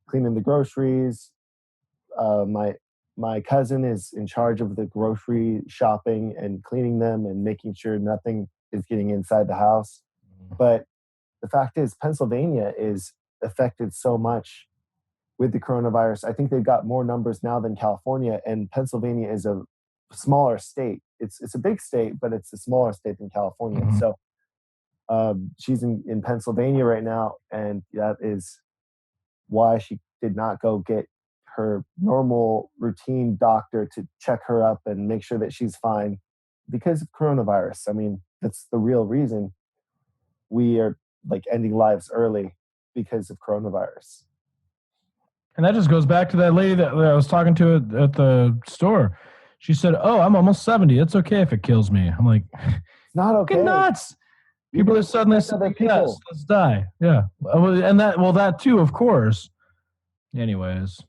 [SPEAKER 3] cleaning the groceries. My cousin is in charge of the grocery shopping and cleaning them and making sure nothing is getting inside the house. But the fact is, Pennsylvania is affected so much with the coronavirus. I think they've got more numbers now than California, and Pennsylvania is a smaller state. It's a big state, but it's a smaller state than California.
[SPEAKER 1] Mhm.
[SPEAKER 3] So she's in Pennsylvania right now, and that is why she did not go get her normal routine doctor to check her up and make sure that she's fine because of coronavirus. I mean, that's the real reason we are like ending lives early because of coronavirus.
[SPEAKER 1] And that just goes back to that lady that I was talking to at the store. She said, "Oh, I'm almost 70. It's okay if it kills me." I'm like,
[SPEAKER 3] It's not okay.
[SPEAKER 1] fucking nuts. People are suddenly
[SPEAKER 3] affect other
[SPEAKER 1] saying, yes,
[SPEAKER 3] people.
[SPEAKER 1] let's die. Yeah. And that too, of course. Anyways,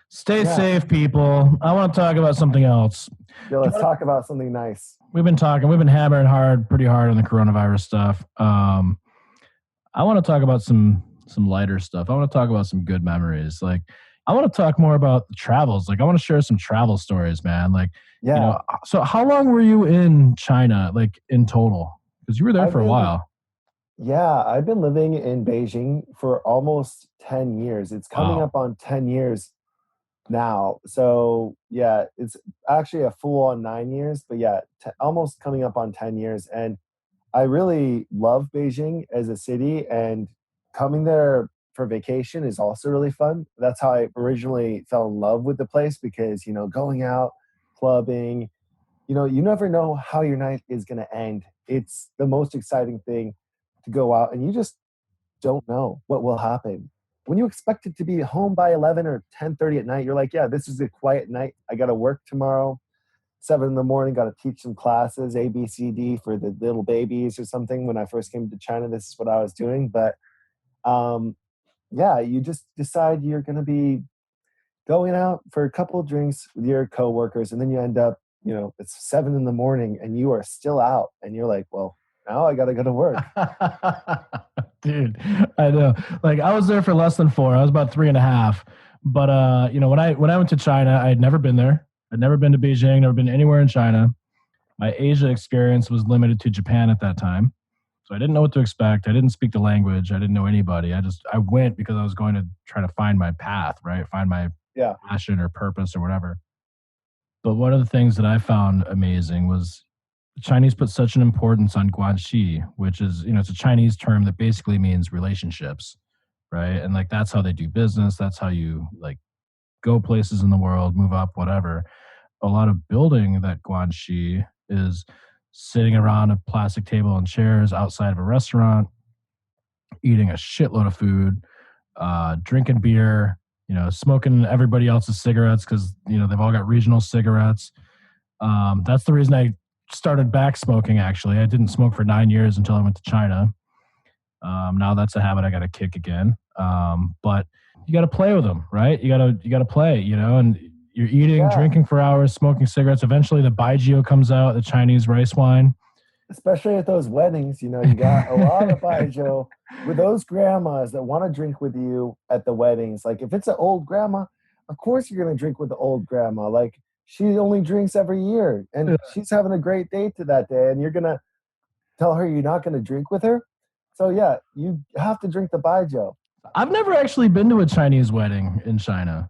[SPEAKER 1] stay
[SPEAKER 3] Yeah.
[SPEAKER 1] safe, people. I want to talk about something else.
[SPEAKER 3] Yeah, let's talk about something nice.
[SPEAKER 1] We've been hammering pretty hard on the coronavirus stuff. I want to talk about some lighter stuff. I want to talk about some good memories. Like, I want to talk more about the travels. Like, I want to share some travel stories, man. Like,
[SPEAKER 3] Yeah.
[SPEAKER 1] So how long were you in China, like in total? Because you were there
[SPEAKER 3] I've
[SPEAKER 1] for a
[SPEAKER 3] been-
[SPEAKER 1] while.
[SPEAKER 3] Yeah, I've been living in Beijing for almost 10 years. It's coming
[SPEAKER 1] Wow.
[SPEAKER 3] up on 10 years now. So, yeah, it's actually a full on 9 years, but yeah, almost coming up on 10 years. And I really love Beijing as a city, and coming there for vacation is also really fun. That's how I originally fell in love with the place because, going out, clubbing, you never know how your night is going to end. It's the most exciting thing to go out, and you just don't know what will happen. When you expect it to be home by 11 or 10:30 at night, you're like, yeah, this is a quiet night. I got to work tomorrow, 7 in the morning, got to teach some classes, A, B, C, D for the little babies or something. When I first came to China, this is what I was doing. But yeah, you just decide you're going to be going out for a couple of drinks with your coworkers, and then you end up, it's 7 in the morning and you are still out, and you're like, well, now I got to go to work.
[SPEAKER 1] Dude, I know. Like, I was there for less than 4. I was about 3.5. But when I went to China, I had never been there. I'd never been to Beijing, never been anywhere in China. My Asia experience was limited to Japan at that time. So I didn't know what to expect. I didn't speak the language. I didn't know anybody. I went because I was going to try to find my path, right? Find my passion or purpose or whatever. But one of the things that I found amazing was the Chinese put such an importance on guanxi, which is, it's a Chinese term that basically means relationships, right? And like that's how they do business. That's how you like go places in the world, move up, whatever. A lot of building that Guanxi is sitting around a plastic table and chairs outside of a restaurant, eating a shitload of food, drinking beer, smoking everybody else's cigarettes because they've all got regional cigarettes. That's the reason I started back smoking. Actually, I didn't smoke for 9 years until I went to China. Now that's a habit I got to kick again. But you got to play with them, right? You got to play, and you're eating, drinking for hours, smoking cigarettes. Eventually, the baijiu comes out, the Chinese rice wine.
[SPEAKER 3] Especially at those weddings, you got a lot of baijiu with those grandmas that want to drink with you at the weddings. Like if it's an old grandma, of course you're going to drink with the old grandma. Like she only drinks every year and she's having a great day to that day, and you're going to tell her you're not going to drink with her. So yeah, you have to drink the baijiu.
[SPEAKER 1] I've never actually been to a Chinese wedding in China.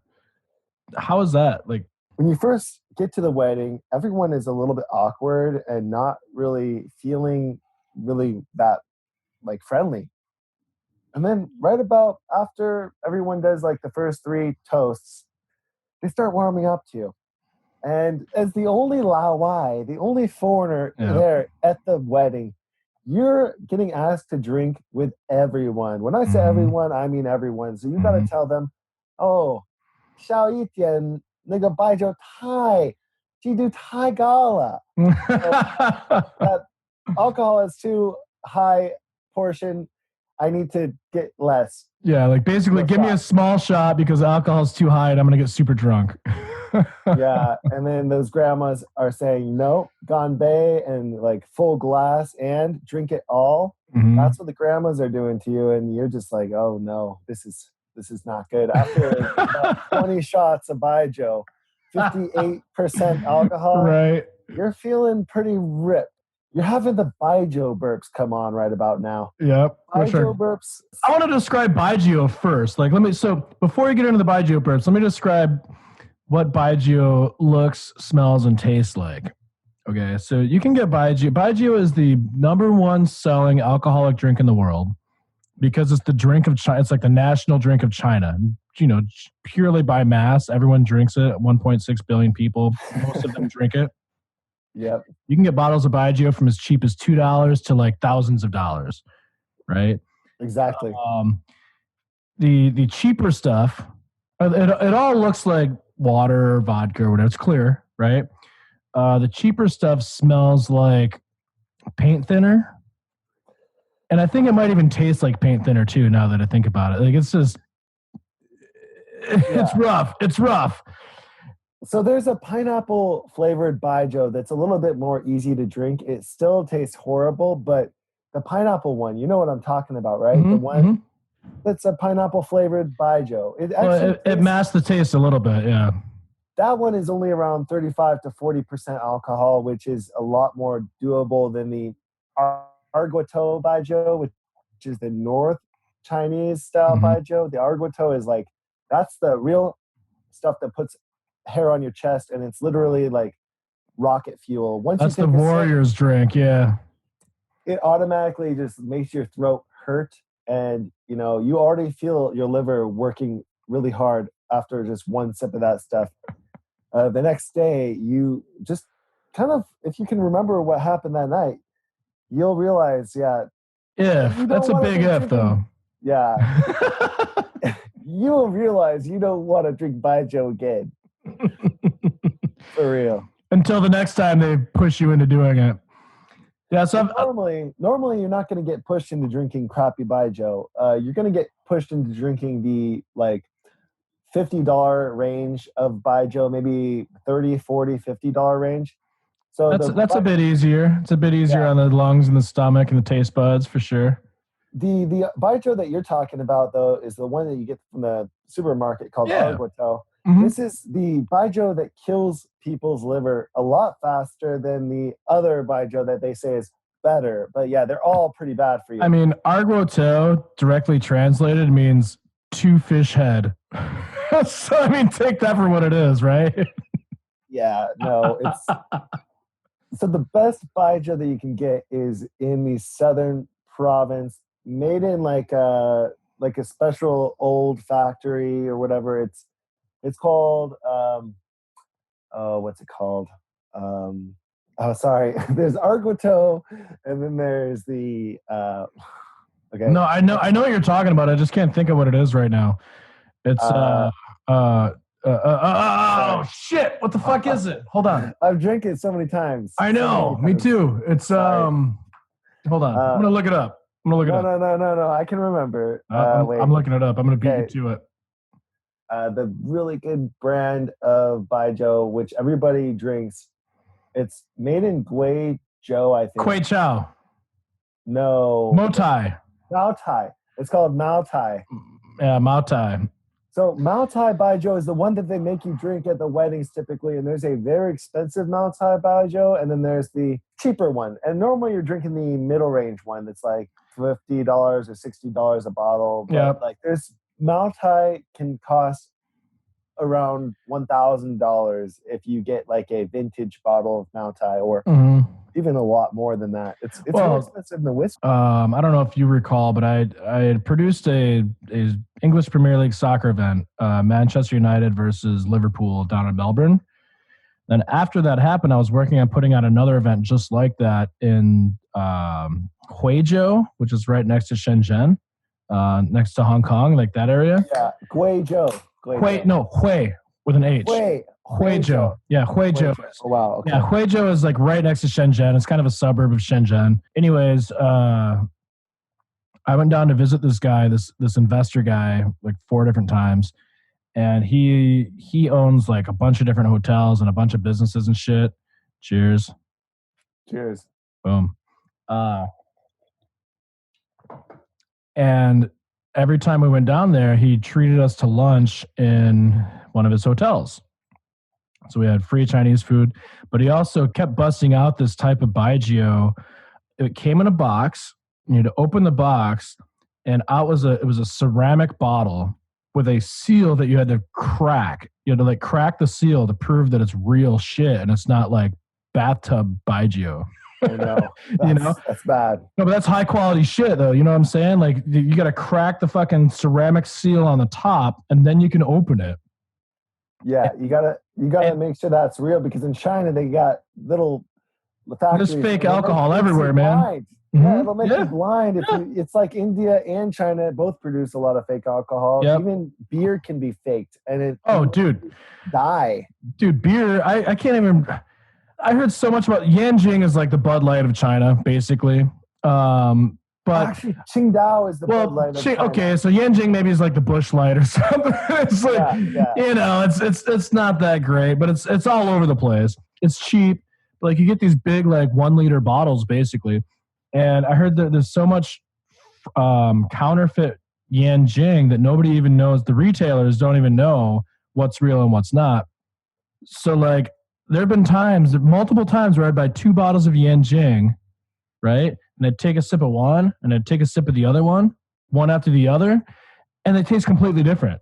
[SPEAKER 1] How is that? Like
[SPEAKER 3] when you first get to the wedding, everyone is a little bit awkward and not really feeling really that like friendly. And then right about after everyone does like the first 3 toasts, they start warming up to you. And as the only Lao Wai, the only foreigner there at the wedding, you're getting asked to drink with everyone. When I say everyone, I mean everyone. So you got to tell them, oh, 少一点那个白酒太基督太高了. That alcohol is too high portion. I need to get less.
[SPEAKER 1] Yeah, like basically give me a small shot because alcohol is too high and I'm going to get super drunk.
[SPEAKER 3] Yeah, and then those grandmas are saying, no, ganbei and like full glass and drink it all. That's what the grandmas are doing to you. And you're just like, oh no, this is not good. After about 20 shots of baijiu, 58% alcohol,
[SPEAKER 1] right?
[SPEAKER 3] You're feeling pretty ripped. You're having the baijiu burps come on right about now.
[SPEAKER 1] Yep.
[SPEAKER 3] Baijiu burps.
[SPEAKER 1] I want to describe baijiu first. So before you get into the baijiu burps, let me describe what baijiu looks, smells, and tastes like. Okay, so you can get baijiu. Baijiu is the #1 selling alcoholic drink in the world because it's the drink of China. It's like the national drink of China. Purely by mass, everyone drinks it. 1.6 billion people, most of them drink it.
[SPEAKER 3] Yep.
[SPEAKER 1] You can get bottles of baijiu from as cheap as $2 to like thousands of dollars, right?
[SPEAKER 3] Exactly.
[SPEAKER 1] The cheaper stuff, it all looks like water or vodka or whatever. It's clear, right? The cheaper stuff smells like paint thinner. And I think it might even taste like paint thinner too, now that I think about it. Like it's just, it's rough. It's rough.
[SPEAKER 3] So there's a pineapple flavored baijiu that's a little bit more easy to drink. It still tastes horrible, but the pineapple one, you know what I'm talking about, right? The one that's a pineapple flavored baijiu.
[SPEAKER 1] It masks the taste a little bit, yeah.
[SPEAKER 3] That one is only around 35 to 40% alcohol, which is a lot more doable than the Arguoto baijiu, which is the North Chinese style baijiu. The Arguoto is like, that's the real stuff that puts hair on your chest, and it's literally like rocket fuel.
[SPEAKER 1] That's the warrior's drink, yeah.
[SPEAKER 3] It automatically just makes your throat hurt, and you already feel your liver working really hard after just one sip of that stuff. The next day, you just kind of, if you can remember what happened that night, you'll realize,
[SPEAKER 1] that's a big if, though.
[SPEAKER 3] Yeah. You'll realize you don't want to drink baijiu again. For real.
[SPEAKER 1] Until the next time they push you into doing it. Yeah, so
[SPEAKER 3] normally you're not going to get pushed into drinking crappy baijiu. You're going to get pushed into drinking the like $50 range of baijiu, maybe $30, $40, $50 range. So
[SPEAKER 1] that's a bit easier. It's a bit easier on the lungs and the stomach and the taste buds for sure.
[SPEAKER 3] The baijiu that you're talking about, though, is the one that you get from the supermarket called Arguoto. This is the baijiu that kills people's liver a lot faster than the other baijiu that they say is better. But yeah, they're all pretty bad for you.
[SPEAKER 1] I mean, Arguoto directly translated means 2 fish head. So, I mean, take that for what it is, right?
[SPEAKER 3] Yeah, no, it's... So the best baijiu that you can get is in the southern province, made in like like a special old factory or whatever. It's called what's it called? Sorry. There's Arguito, and then there's the okay.
[SPEAKER 1] No, I know what you're talking about. I just can't think of what it is right now. It's oh shit! What the fuck is it? Hold on.
[SPEAKER 3] I've drank it so many times.
[SPEAKER 1] I know. Me too. It's hold on. I'm gonna look it up.
[SPEAKER 3] No. I can remember. Wait.
[SPEAKER 1] I'm looking it up. I'm gonna beat you to it.
[SPEAKER 3] The really good brand of baijiu, which everybody drinks. It's made in Guizhou, I think.
[SPEAKER 1] Guizhou.
[SPEAKER 3] No.
[SPEAKER 1] Motai.
[SPEAKER 3] Maotai. It's called Maotai.
[SPEAKER 1] Yeah, Maotai.
[SPEAKER 3] So Maotai baijiu is the one that they make you drink at the weddings typically, and there's a very expensive Maotai baijiu, and then there's the cheaper one. And normally you're drinking the middle range one that's like $50 or $60 a bottle. But like there's Maotai can cost around $1,000 if you get like a vintage bottle of Maotai, or even a lot more than that. It's more expensive than whiskey.
[SPEAKER 1] I don't know if you recall, but I had produced a English Premier League soccer event, Manchester United versus Liverpool down in Melbourne. Then after that happened, I was working on putting on another event just like that in Huizhou, which is right next to Shenzhen, next to Hong Kong, like that area.
[SPEAKER 3] Yeah, Guizhou.
[SPEAKER 1] Hui with an H. Huizhou. Yeah, Huizhou.
[SPEAKER 3] Oh, wow. Okay.
[SPEAKER 1] Yeah, Huizhou is like right next to Shenzhen. It's kind of a suburb of Shenzhen. Anyways, I went down to visit this guy, this investor guy, like 4 different times. And he owns like a bunch of different hotels and a bunch of businesses and shit. Cheers.
[SPEAKER 3] Cheers.
[SPEAKER 1] Boom. And every time we went down there, he treated us to lunch in one of his hotels. So we had free Chinese food, but he also kept busting out this type of baijiu. It came in a box. You had to open the box, and it was a ceramic bottle with a seal that you had to crack. You had to like crack the seal to prove that it's real shit and it's not like bathtub baijiu.
[SPEAKER 3] I know. That's bad.
[SPEAKER 1] No, but that's high quality shit though. You know what I'm saying? Like you got to crack the fucking ceramic seal on the top and then you can open it.
[SPEAKER 3] Yeah, you gotta make sure that's real, because in China they got little factories.
[SPEAKER 1] There's fake alcohol everywhere, man.
[SPEAKER 3] Yeah, it'll make you blind. It's like India and China both produce a lot of fake alcohol. Yep. Even beer can be faked, and it.
[SPEAKER 1] Oh, dude,
[SPEAKER 3] die.
[SPEAKER 1] Dude, beer. I can't even. I heard so much about Yanjing is like the Bud Light of China, basically. But
[SPEAKER 3] actually, Qingdao is the Bud Light of China.
[SPEAKER 1] Okay, so Yanjing maybe is like the Bush Light or something. It's like it's not that great, but it's all over the place. It's cheap. Like you get these big like 1 liter bottles basically. And I heard that there's so much counterfeit Yanjing that nobody even knows. The retailers don't even know what's real and what's not. So like there have been multiple times where I'd buy 2 bottles of Yanjing, right? And I'd take a sip of one and I'd take a sip of the other one after the other, and they taste completely different.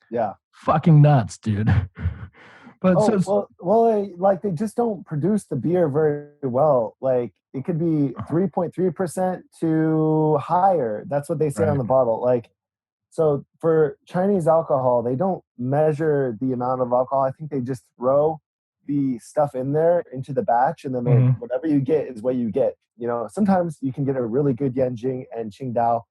[SPEAKER 3] Yeah.
[SPEAKER 1] Fucking nuts, dude. But
[SPEAKER 3] like they just don't produce the beer very well. Like it could be 3.3% to higher. That's what they say on the bottle. Like, so for Chinese alcohol, they don't measure the amount of alcohol. I think they just throw the stuff in there into the batch, and then whatever you get is what you get. You know, sometimes you can get a really good Yanjing and Qingdao,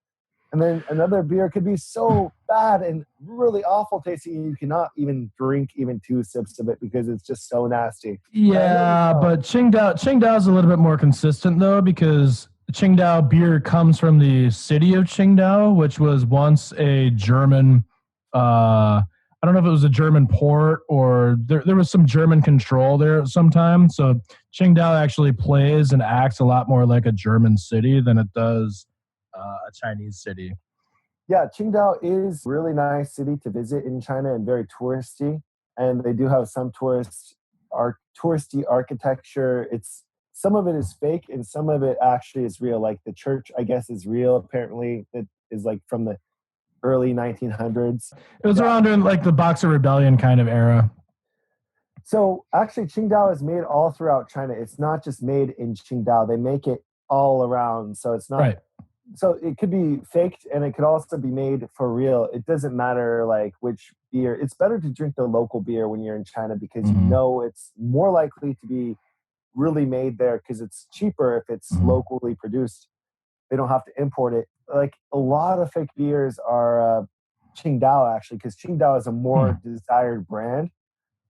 [SPEAKER 3] and then another beer could be so bad and really awful tasting you cannot even drink even 2 sips of it because it's just so nasty.
[SPEAKER 1] Yeah, but Qingdao is a little bit more consistent though, because Qingdao beer comes from the city of Qingdao, which was once a German. I don't know if it was a German port or there was some German control there at some time. So Qingdao actually plays and acts a lot more like a German city than it does a Chinese city.
[SPEAKER 3] Yeah, Qingdao is a really nice city to visit in China and very touristy. And they do have some touristy architecture. Some of it is fake and some of it actually is real. Like the church, I guess, is real. Apparently, it is like from the early 1900s.
[SPEAKER 1] It was around in like the Boxer Rebellion kind of era.
[SPEAKER 3] So actually, Qingdao is made all throughout China. It's not just made in Qingdao. They make it all around. So it's not.
[SPEAKER 1] Right.
[SPEAKER 3] so it could be faked and it could also be made for real. It doesn't matter like which beer. It's better to drink the local beer when you're in China because you
[SPEAKER 1] Mhm.
[SPEAKER 3] know it's more likely to be really made there because it's cheaper if it's
[SPEAKER 1] Mhm.
[SPEAKER 3] locally produced. They don't have to import it. Like a lot of fake beers are Qingdao actually, because Qingdao is a
[SPEAKER 1] Hmm.
[SPEAKER 3] more desired brand.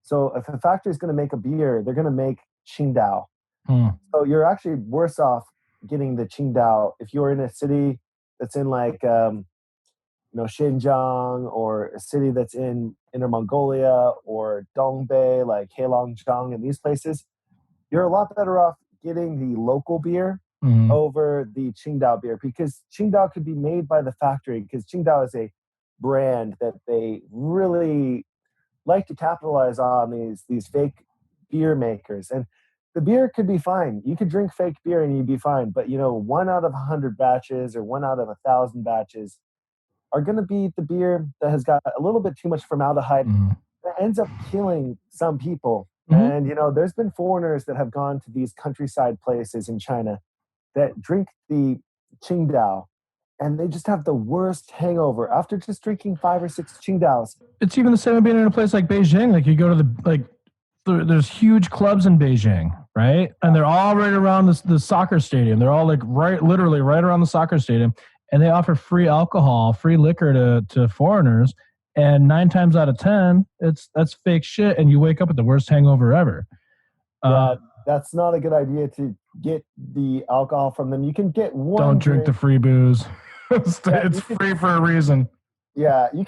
[SPEAKER 3] So if a factory is going to make a beer, they're going to make Qingdao.
[SPEAKER 1] Hmm.
[SPEAKER 3] So you're actually worse off getting the Qingdao if you're in a city that's in like Xinjiang, or a city that's in Inner Mongolia or Dongbei, like Heilongjiang and these places. You're a lot better off getting the local beer
[SPEAKER 1] Mhm.
[SPEAKER 3] over the Qingdao beer because Qingdao could be made by the factory because Qingdao is a brand that they really like to capitalize on these fake beer makers. And the beer could be fine. You could drink fake beer and you'd be fine. But one out of 100 batches or one out of 1,000 batches are going to be the beer that has got a little bit too much formaldehyde
[SPEAKER 1] Mhm.
[SPEAKER 3] that ends up killing some people.
[SPEAKER 1] Mhm.
[SPEAKER 3] And there's been foreigners that have gone to these countryside places in China that drink the Qingdao and they just have the worst hangover after just drinking 5 or 6 Qingdaos.
[SPEAKER 1] It's even the same with being in a place like Beijing. Like you go to there's huge clubs in Beijing, right? And they're all right around the soccer stadium. They're all like literally right around the soccer stadium, and they offer free alcohol, free liquor to foreigners. And 9 times out of 10, that's fake shit, and you wake up with the worst hangover ever.
[SPEAKER 3] Yeah, that's not a good idea to get the alcohol from them. You can get
[SPEAKER 1] Don't
[SPEAKER 3] one
[SPEAKER 1] drink the
[SPEAKER 3] drink.
[SPEAKER 1] free booze. it's
[SPEAKER 3] Yeah,
[SPEAKER 1] it's
[SPEAKER 3] you could
[SPEAKER 1] free for a reason.
[SPEAKER 3] Yeah, you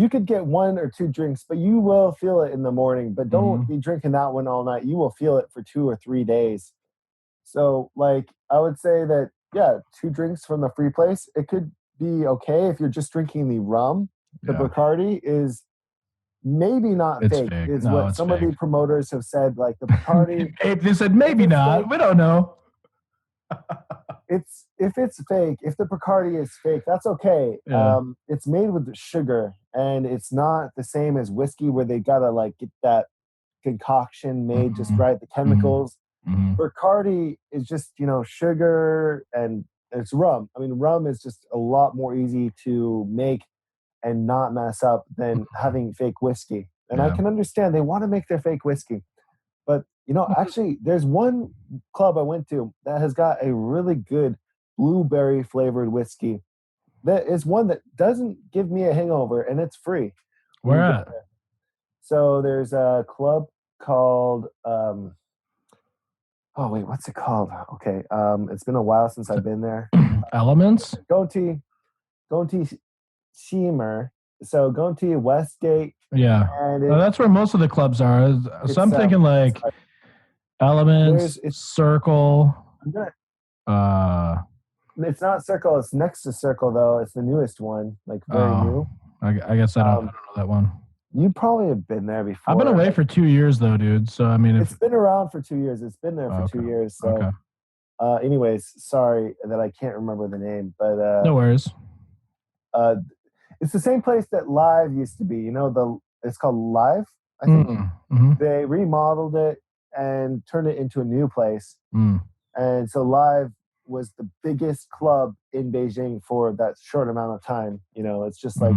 [SPEAKER 3] could get 1 or 2 drinks, but you will feel it in the morning. But don't
[SPEAKER 1] Mm-hmm.
[SPEAKER 3] be drinking that one all night. You will feel it for 2 or 3 days. So, like, I would say that yeah, 2 drinks from the free place, it could be okay if you're just drinking the rum. The
[SPEAKER 1] Yeah,
[SPEAKER 3] Bacardi is maybe not
[SPEAKER 1] it's
[SPEAKER 3] fake,
[SPEAKER 1] fake.
[SPEAKER 3] is
[SPEAKER 1] No,
[SPEAKER 3] what
[SPEAKER 1] it's
[SPEAKER 3] some of
[SPEAKER 1] fake.
[SPEAKER 3] the promoters have said. Like the Bacardi,
[SPEAKER 1] They said
[SPEAKER 3] if
[SPEAKER 1] maybe
[SPEAKER 3] it's
[SPEAKER 1] not.
[SPEAKER 3] fake,
[SPEAKER 1] We don't know.
[SPEAKER 3] it's fake. If the Bacardi is fake, that's okay.
[SPEAKER 1] Yeah.
[SPEAKER 3] It's made with sugar, and it's not the same as whiskey where they gotta like get that concoction made just
[SPEAKER 1] Mm-hmm.
[SPEAKER 3] right, the
[SPEAKER 1] Mm-hmm.
[SPEAKER 3] chemicals.
[SPEAKER 1] Mm-hmm.
[SPEAKER 3] Bacardi is just sugar and it's rum. I mean, rum is just a lot more easy to make and not mess up than having fake whiskey. And I
[SPEAKER 1] Yeah.
[SPEAKER 3] can understand they want to make their fake whiskey. But actually, there's one club I went to that has got a really good blueberry flavored whiskey. That is one that doesn't give me a hangover, and it's free when
[SPEAKER 1] Where
[SPEAKER 3] you go
[SPEAKER 1] at?
[SPEAKER 3] there. So there's a club called oh wait, what's it called? Okay, it's been a while since I've been there.
[SPEAKER 1] Elements?
[SPEAKER 3] Gonti Gonti Shimmer. So Gonti Westgate,
[SPEAKER 1] Yeah.
[SPEAKER 3] and
[SPEAKER 1] That's where most of the clubs are. So I'm thinking like
[SPEAKER 3] sorry,
[SPEAKER 1] Elements,
[SPEAKER 3] it's
[SPEAKER 1] Circle.
[SPEAKER 3] I'm gonna
[SPEAKER 1] Uh,
[SPEAKER 3] It's not Circle. It's next to Circle, though. It's the newest one, like very
[SPEAKER 1] oh,
[SPEAKER 3] new.
[SPEAKER 1] I guess I don't
[SPEAKER 3] Um,
[SPEAKER 1] know that one.
[SPEAKER 3] you probably have been there
[SPEAKER 1] I've been
[SPEAKER 3] before.
[SPEAKER 1] away for 2 years though, dude. So I mean, if
[SPEAKER 3] It's been around for 2 years. It's been there for
[SPEAKER 1] okay,
[SPEAKER 3] 2 years.
[SPEAKER 1] okay,
[SPEAKER 3] So, anyways, sorry that I can't remember the name, but
[SPEAKER 1] no worries.
[SPEAKER 3] uh, it's the same place that Live used to be. It's called Live, I think.
[SPEAKER 1] Mm-hmm.
[SPEAKER 3] They remodeled it and turned it into a new place.
[SPEAKER 1] Mm.
[SPEAKER 3] And so Live was the biggest club in Beijing for that short amount of time. It's just like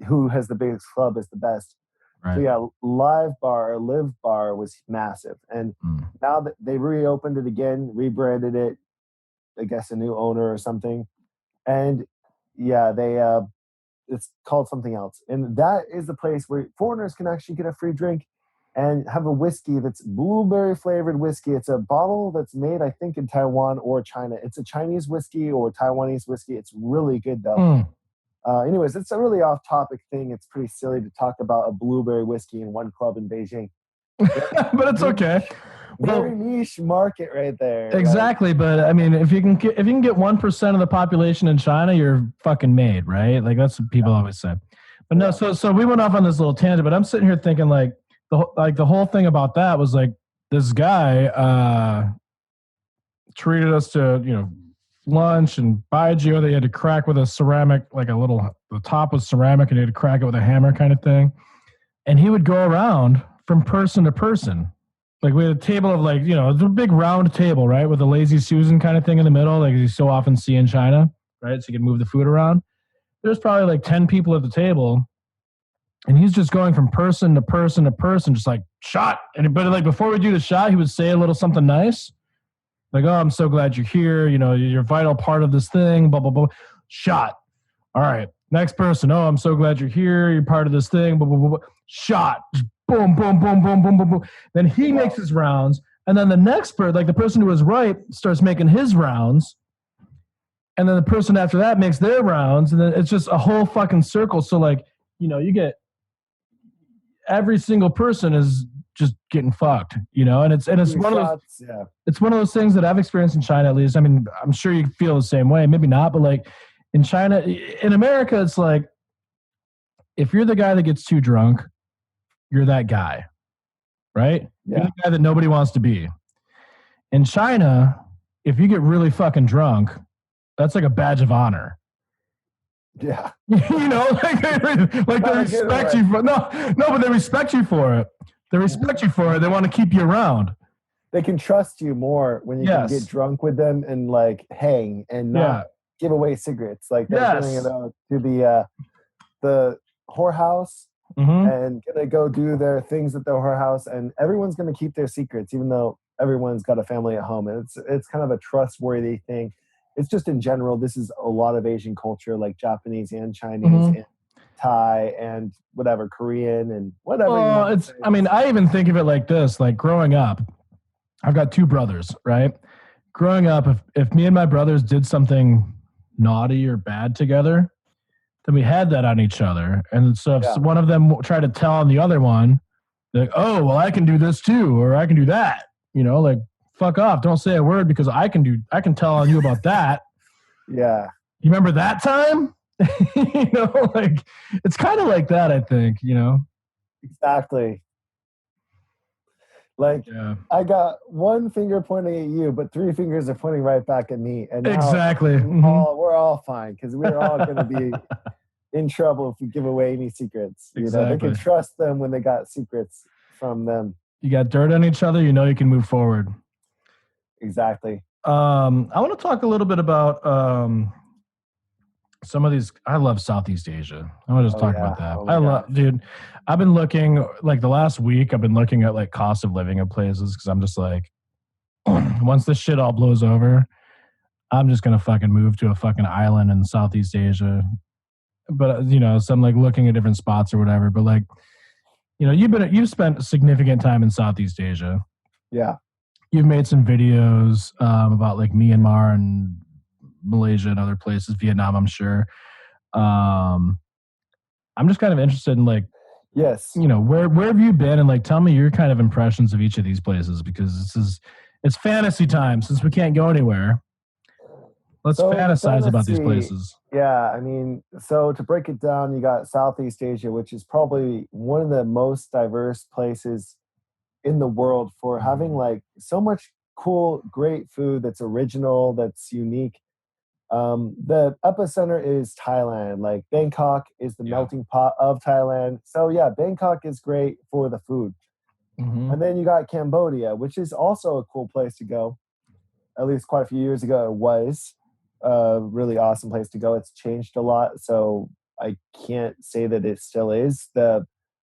[SPEAKER 3] who has the biggest club is the best.
[SPEAKER 1] Right.
[SPEAKER 3] So yeah, Live Bar was massive. And now that they reopened it again, rebranded it, I guess a new owner or something. And yeah, it's called something else. And that is the place where foreigners can actually get a free drink and have a whiskey that's blueberry flavored whiskey. It's a bottle that's made, I think, in Taiwan or China. It's a Chinese whiskey or Taiwanese whiskey. It's really good, though. Anyways, it's a really off topic thing. It's pretty silly to talk about a blueberry whiskey in one club in Beijing.
[SPEAKER 1] But it's okay.
[SPEAKER 3] Very niche market right there.
[SPEAKER 1] Exactly, but I mean, if you can get 1% of the population in China, you're fucking made, right? Like that's what people always say. But no, so we went off on this little tangent. But I'm sitting here thinking like the whole thing about that was like this guy treated us to lunch and baijiu. They had to crack with a ceramic, like the top was ceramic, and he had to crack it with a hammer, kind of thing. And he would go around from person to person. Like we had a table of the big round table, right? With a lazy Susan kind of thing in the middle, like you so often see in China. right? So you can move the food around. There's probably like 10 people at the table, and he's just going from person to person to person, just like shot. And but like before we do the shot, he would say a little something nice, like, "Oh, I'm so glad you're here. You know, you're a vital part of this thing." Blah blah blah. Shot. All right, next person. "Oh, I'm so glad you're here. You're part of this thing." Blah blah blah. Blah. Shot. Just boom, boom, boom, boom, boom, boom, boom. Then he makes his rounds, and then the next person, like the person who was right, starts making his rounds. And then the person after that makes their rounds, and then it's just a whole fucking circle. So like, you know, you get every single person is just getting fucked, you know, and it's one of those, it's one of those things that I've experienced in China, at least. I mean, I'm sure you feel the same way, maybe not, but like in China, in America, it's like, if you're the guy that gets too drunk, you're that guy, right?
[SPEAKER 3] Yeah.
[SPEAKER 1] You're the guy that nobody wants to be. In China, if you get really fucking drunk, that's like a badge of honor.
[SPEAKER 3] Yeah.
[SPEAKER 1] You know, like they respect you for but they respect you for it. They respect you for it. They want to keep you around.
[SPEAKER 3] They can trust you more when you can get drunk with them and like hang and not give away cigarettes. Like they're going to the whorehouse and gonna go do their things at the whorehouse, and everyone's gonna keep their secrets, even though everyone's got a family at home. And it's kind of a trustworthy thing. It's just in general, this is a lot of Asian culture, like Japanese and Chinese and Thai and whatever, Korean and whatever.
[SPEAKER 1] Well, I mean, I even think of it like this, like growing up, I've got two brothers, right? Growing up, if me and my brothers did something naughty or bad together, then we had that on each other. And so if one of them tried to tell on the other one, like, "Oh, well, I can do this too, or I can do that," you know, like, fuck off. Don't say a word because I can tell on you about that.
[SPEAKER 3] Yeah.
[SPEAKER 1] You remember that time? You know, like it's kind of like that, I think, you know?
[SPEAKER 3] Exactly. Like I got one finger pointing at you, but three fingers are pointing right back at me. And
[SPEAKER 1] exactly.
[SPEAKER 3] We're all fine because we're all going to be in trouble if we give away any secrets. You know, they can trust them when they got secrets from them.
[SPEAKER 1] You got dirt on each other, you know you can move forward.
[SPEAKER 3] Exactly.
[SPEAKER 1] I want to talk a little bit about some of these. I love Southeast Asia. I want to just talk about that. Dude, I've been looking, like the last week, I've been looking at like cost of living of places because I'm just like, once this shit all blows over, I'm just going to fucking move to a fucking island in Southeast Asia. But, you know, so I'm like looking at different spots or whatever. But like, you know, you've spent significant time in Southeast Asia.
[SPEAKER 3] Yeah.
[SPEAKER 1] You've made some videos about like Myanmar and Malaysia and other places, Vietnam, I'm sure. I'm just kind of interested in like, you know, where have you been, and like tell me your kind of impressions of each of these places, because it's fantasy time since we can't go anywhere. Let's fantasize about these places.
[SPEAKER 3] Yeah, I mean, so to break it down, you got Southeast Asia, which is probably one of the most diverse places in the world for having like so much cool, great food that's original, that's unique. The epicenter is Thailand. Like Bangkok is the melting pot of Thailand. So yeah, Bangkok is great for the food. And then you got Cambodia, which is also a cool place to go. At least quite a few years ago, it was a really awesome place to go. It's changed a lot, so I can't say that it still is the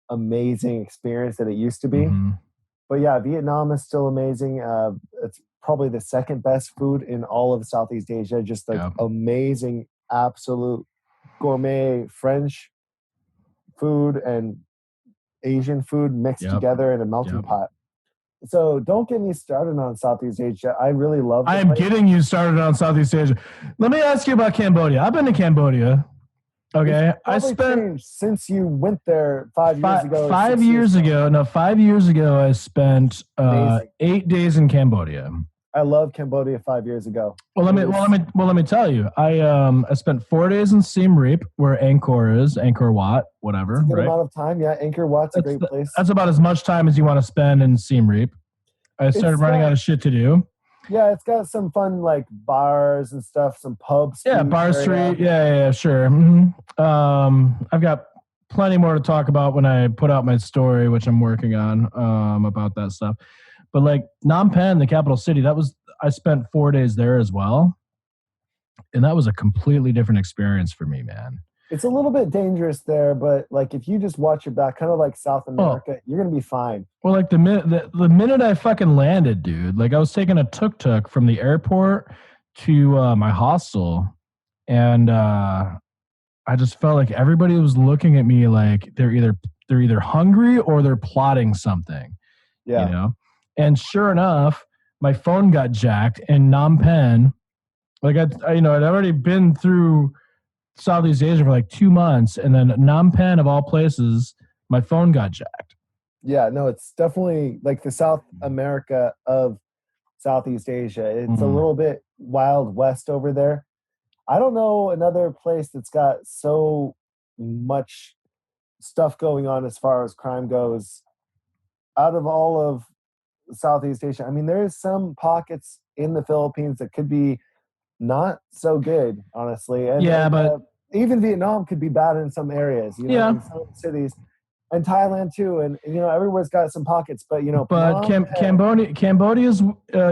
[SPEAKER 3] amazing experience that it used to be. But yeah, Vietnam is still amazing. It's probably the second best food in all of Southeast Asia. Just like amazing, absolute gourmet French food and Asian food mixed together in a melting pot. So don't get me started on Southeast Asia. I really love
[SPEAKER 1] I am getting you started on Southeast Asia. Let me ask you about Cambodia. I've been to Cambodia. Okay. I spent
[SPEAKER 3] since you went there 5 years ago.
[SPEAKER 1] 5 years ago. No, 5 years ago I spent 8 days in Cambodia.
[SPEAKER 3] I love Cambodia 5 years ago.
[SPEAKER 1] Well, let me tell you. I spent 4 days in Siem Reap, where Angkor is, Angkor Wat, whatever.
[SPEAKER 3] That's a good amount of time. Yeah, Angkor Wat's a great place.
[SPEAKER 1] That's about as much time as you want to spend in Siem Reap. I started running out of shit to do.
[SPEAKER 3] Yeah, it's got some fun like bars and stuff, some pubs.
[SPEAKER 1] Yeah, Bar Street. Yeah, sure. I've got plenty more to talk about when I put out my story, which I'm working on about that stuff. But like Phnom Penh, the capital city, I spent 4 days there as well. And that was a completely different experience for me, man.
[SPEAKER 3] It's a little bit dangerous there, but like if you just watch your back, kind of like South
[SPEAKER 1] Oh,
[SPEAKER 3] America, you're gonna be fine.
[SPEAKER 1] well, like the minute I fucking landed, dude, like I was taking a tuk-tuk from the airport to my hostel, and I just felt like everybody was looking at me like they're either hungry or they're plotting something, you
[SPEAKER 3] Yeah.
[SPEAKER 1] know. And sure enough, my phone got jacked in Phnom Penh. Like I'd already been through Southeast Asia for like 2 months, and then Phnom Penh of all places, my phone got jacked.
[SPEAKER 3] Yeah, no, it's definitely like the South America of Southeast Asia. It's a
[SPEAKER 1] Mm.
[SPEAKER 3] little bit wild west over there. I don't know another place that's got so much stuff going on as far as crime goes out of all of Southeast Asia. I mean, there's some pockets in the Philippines that could be not so good, honestly, and
[SPEAKER 1] Yeah, but
[SPEAKER 3] even Vietnam could be bad in some areas,
[SPEAKER 1] yeah,
[SPEAKER 3] in some cities, and Thailand too, and everywhere's got some pockets, but
[SPEAKER 1] but
[SPEAKER 3] Phnom Penh,
[SPEAKER 1] Cambodia is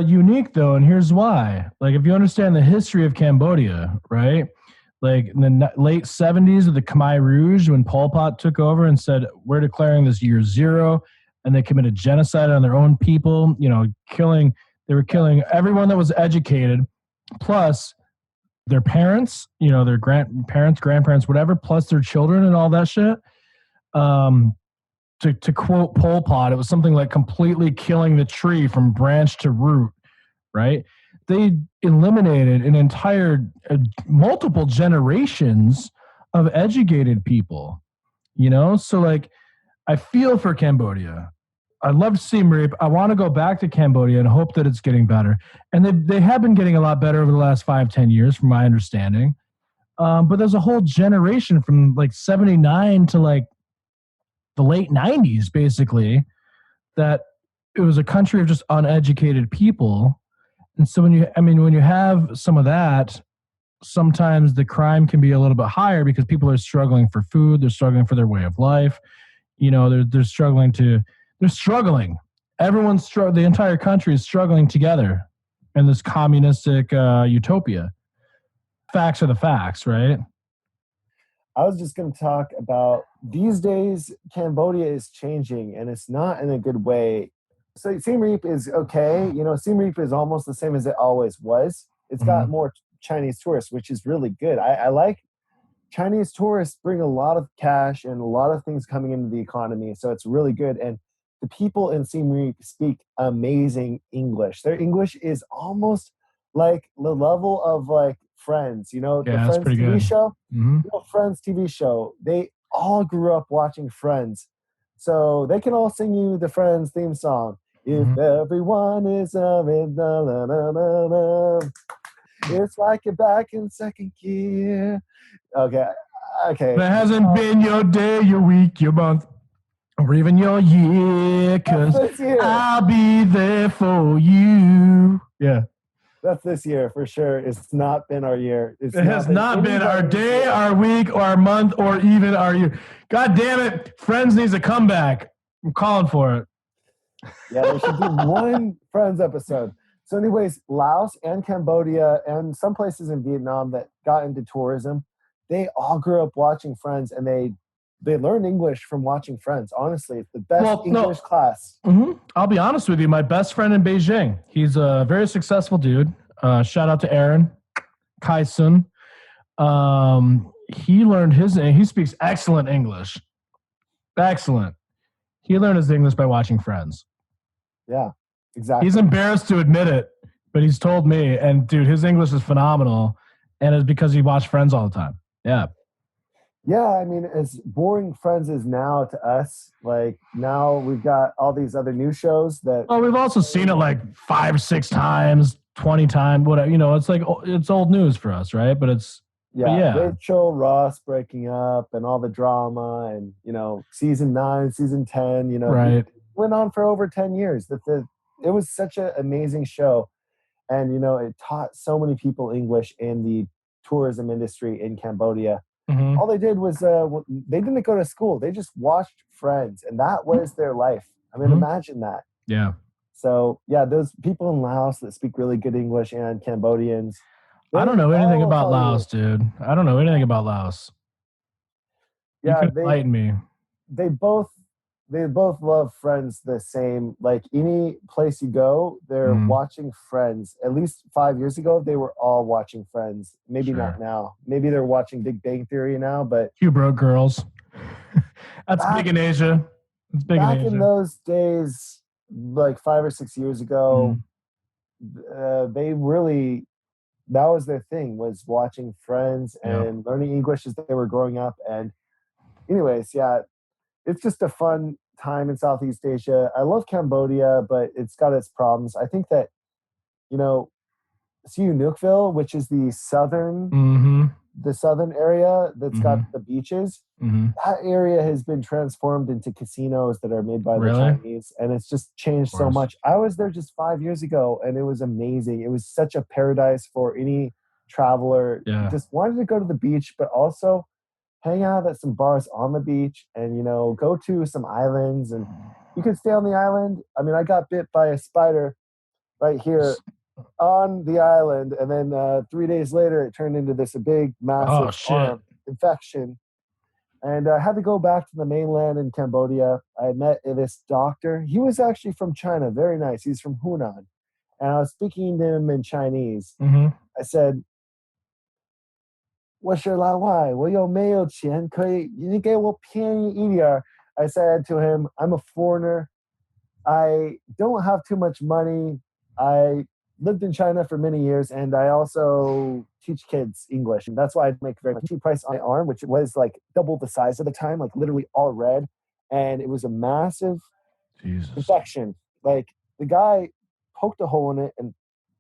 [SPEAKER 1] unique though, and here's why. Like, if you understand the history of Cambodia, right? Like in the late '70s of the Khmer Rouge, when Pol Pot took over and said, "We're declaring this year zero," and they committed genocide on their own people. They were killing everyone that was educated, plus their parents, their grandparents, whatever, plus their children and all that shit. Um, to quote Pol Pot, it was something like completely killing the tree from branch to root, right? They eliminated an entire multiple generations of educated people, So like, I feel for Cambodia. I love Siem Reap. I want to go back to Cambodia and hope that it's getting better. And they have been getting a lot better over the last 5-10 years, from my understanding. But there's a whole generation from like '79 to like the late '90s, basically, that it was a country of just uneducated people. And so when you have some of that, sometimes the crime can be a little bit higher because people are struggling for food, they're struggling for their way of life. They're struggling to they're struggling. The entire country is struggling together in this communistic utopia. Facts are the facts, right?
[SPEAKER 3] I was just going to talk about these days, Cambodia is changing and it's not in a good way. So Siem Reap is okay. Siem Reap is almost the same as it always was. It's got
[SPEAKER 1] Mhm.
[SPEAKER 3] more Chinese tourists, which is really good. I like Chinese tourists bring a lot of cash and a lot of things coming into the economy. So it's really good. And the people in Siem Reap speak amazing English. Their English is almost like the level of like Friends, the
[SPEAKER 1] Yeah, that's
[SPEAKER 3] Friends
[SPEAKER 1] pretty
[SPEAKER 3] TV
[SPEAKER 1] good.
[SPEAKER 3] show.
[SPEAKER 1] Hmm.
[SPEAKER 3] Friends TV show. They all grew up watching Friends. So they can all sing you the Friends theme song. If
[SPEAKER 1] Hmm.
[SPEAKER 3] everyone is it's like you're back in second gear. Okay. Okay.
[SPEAKER 1] That hasn't been your day, your week, your month, or even your year,
[SPEAKER 3] That's
[SPEAKER 1] because
[SPEAKER 3] this year.
[SPEAKER 1] I'll be there for you. Yeah.
[SPEAKER 3] That's this year for sure. It's not been our year. It's
[SPEAKER 1] It has not been our
[SPEAKER 3] anybody's
[SPEAKER 1] day,
[SPEAKER 3] year.
[SPEAKER 1] our week, or our month, or even our year. God damn it. Friends needs a comeback. I'm calling for it.
[SPEAKER 3] Yeah, they should do one Friends episode. So, anyways, Laos and Cambodia and some places in Vietnam that got into tourism, they all grew up watching Friends and they learned English from watching Friends. Honestly, it's the best
[SPEAKER 1] Well, no.
[SPEAKER 3] English class.
[SPEAKER 1] I'll be honest with you. My best friend in Beijing, he's a very successful dude. Shout out to Aaron Kaisen. He speaks excellent English. Excellent. He learned his English by watching Friends.
[SPEAKER 3] Yeah, exactly.
[SPEAKER 1] He's embarrassed to admit it, but he's told me. And dude, his English is phenomenal, and it's because he watched Friends all the time. Yeah.
[SPEAKER 3] Yeah, I mean, as boring Friends is now to us, like now we've got all these other new shows that.
[SPEAKER 1] Oh, we've also seen it like 5, 6 times, 20 times, whatever. It's like it's old news for us, right? But yeah.
[SPEAKER 3] Rachel Ross breaking up and all the drama, and season 9, season 10,
[SPEAKER 1] right.
[SPEAKER 3] It went on for over 10 years. It was such an amazing show, and it taught so many people English in the tourism industry in Cambodia.
[SPEAKER 1] Mm-hmm.
[SPEAKER 3] All they did was they didn't go to school. They just watched Friends, and that was their life. I mean, imagine that.
[SPEAKER 1] Yeah.
[SPEAKER 3] So, yeah, those people in Laos that speak really good English and Cambodians,
[SPEAKER 1] I don't
[SPEAKER 3] They
[SPEAKER 1] know anything
[SPEAKER 3] all will
[SPEAKER 1] about
[SPEAKER 3] tell
[SPEAKER 1] Laos,
[SPEAKER 3] you,
[SPEAKER 1] dude. I don't know anything about Laos. You
[SPEAKER 3] yeah,
[SPEAKER 1] can enlighten me.
[SPEAKER 3] they both they both love Friends the same. Like any place you go, they're
[SPEAKER 1] Mm,
[SPEAKER 3] watching Friends. At least 5 years ago, they were all watching Friends. Maybe not
[SPEAKER 1] sure.
[SPEAKER 3] now. Maybe they're watching Big Bang Theory now, but
[SPEAKER 1] Cute broke girls. That's big
[SPEAKER 3] back
[SPEAKER 1] in Asia. It's big in
[SPEAKER 3] back in
[SPEAKER 1] Asia.
[SPEAKER 3] those days, like 5 or 6 years ago,
[SPEAKER 1] Mm,
[SPEAKER 3] they really that was their thing, was watching Friends
[SPEAKER 1] yeah.
[SPEAKER 3] and learning English as they were growing up. And anyways, yeah, it's just a fun time in Southeast Asia. I love Cambodia, but it's got its problems. I think that, you know, Sihanoukville, which is
[SPEAKER 1] Mm-hmm.
[SPEAKER 3] the southern area that's got
[SPEAKER 1] Mm-hmm.
[SPEAKER 3] the beaches,
[SPEAKER 1] Mm-hmm.
[SPEAKER 3] that area has been transformed into casinos that are made by the
[SPEAKER 1] Really? Of
[SPEAKER 3] Chinese, and it's just changed so
[SPEAKER 1] course.
[SPEAKER 3] much. I was there just 5 years ago, and it was amazing. It was such a paradise for any traveler
[SPEAKER 1] Yeah.
[SPEAKER 3] just wanted to go to the beach, but also hang out at some bars on the beach, and go to some islands, and you could stay on the island. I mean, I got bit by a spider right here on the island, and then 3 days later it turned into this big
[SPEAKER 1] Oh
[SPEAKER 3] massive
[SPEAKER 1] shit.
[SPEAKER 3] arm infection, and I had to go back to the mainland in Cambodia. I met this doctor. He was actually from China, very nice. He's from Hunan, and I was speaking to him in Chinese.
[SPEAKER 1] Mm-hmm.
[SPEAKER 3] I said, 我是老外，我有没有钱可以你给我便宜一点儿? I said to him, I'm a foreigner. I don't have too much money. I lived in China for many years, and I also teach kids English. And that's why I make very cheap price on my arm, which was like double the size at the time, like literally all red. And it was a massive
[SPEAKER 1] Jesus.
[SPEAKER 3] infection. Like the guy poked a hole in it and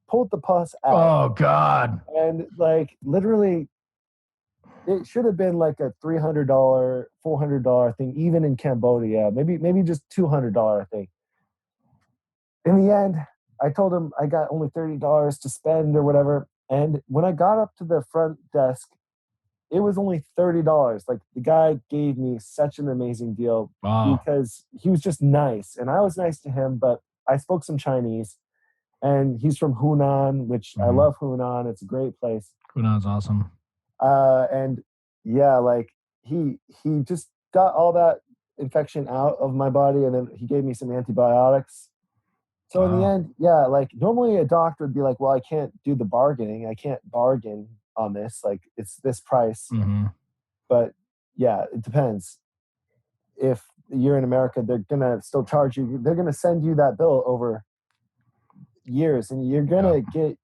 [SPEAKER 3] pulled the pus out.
[SPEAKER 1] Oh God.
[SPEAKER 3] And like literally it should have been like a $300, $400 thing, even in Cambodia. Maybe just $200 thing. In the end, I told him I got only $30 to spend or whatever. And when I got up to the front desk, it was only $30. Like the guy gave me such an amazing deal
[SPEAKER 1] Wow.
[SPEAKER 3] because he was just nice. And I was nice to him, but I spoke some Chinese. And he's from Hunan, which I
[SPEAKER 1] Mm-hmm.
[SPEAKER 3] love Hunan. It's a great place.
[SPEAKER 1] Hunan's awesome.
[SPEAKER 3] And yeah, like he just got all that infection out of my body, and then he gave me some antibiotics. So in the
[SPEAKER 1] Wow.
[SPEAKER 3] end, yeah, like normally a doctor would be like, well, I can't do the bargaining. I can't bargain on this. Like it's this price.
[SPEAKER 1] Mm-hmm.
[SPEAKER 3] But yeah, it depends. If you're in America, they're gonna still charge you. They're gonna send you that bill over years, and you're
[SPEAKER 1] Yeah.
[SPEAKER 3] gonna get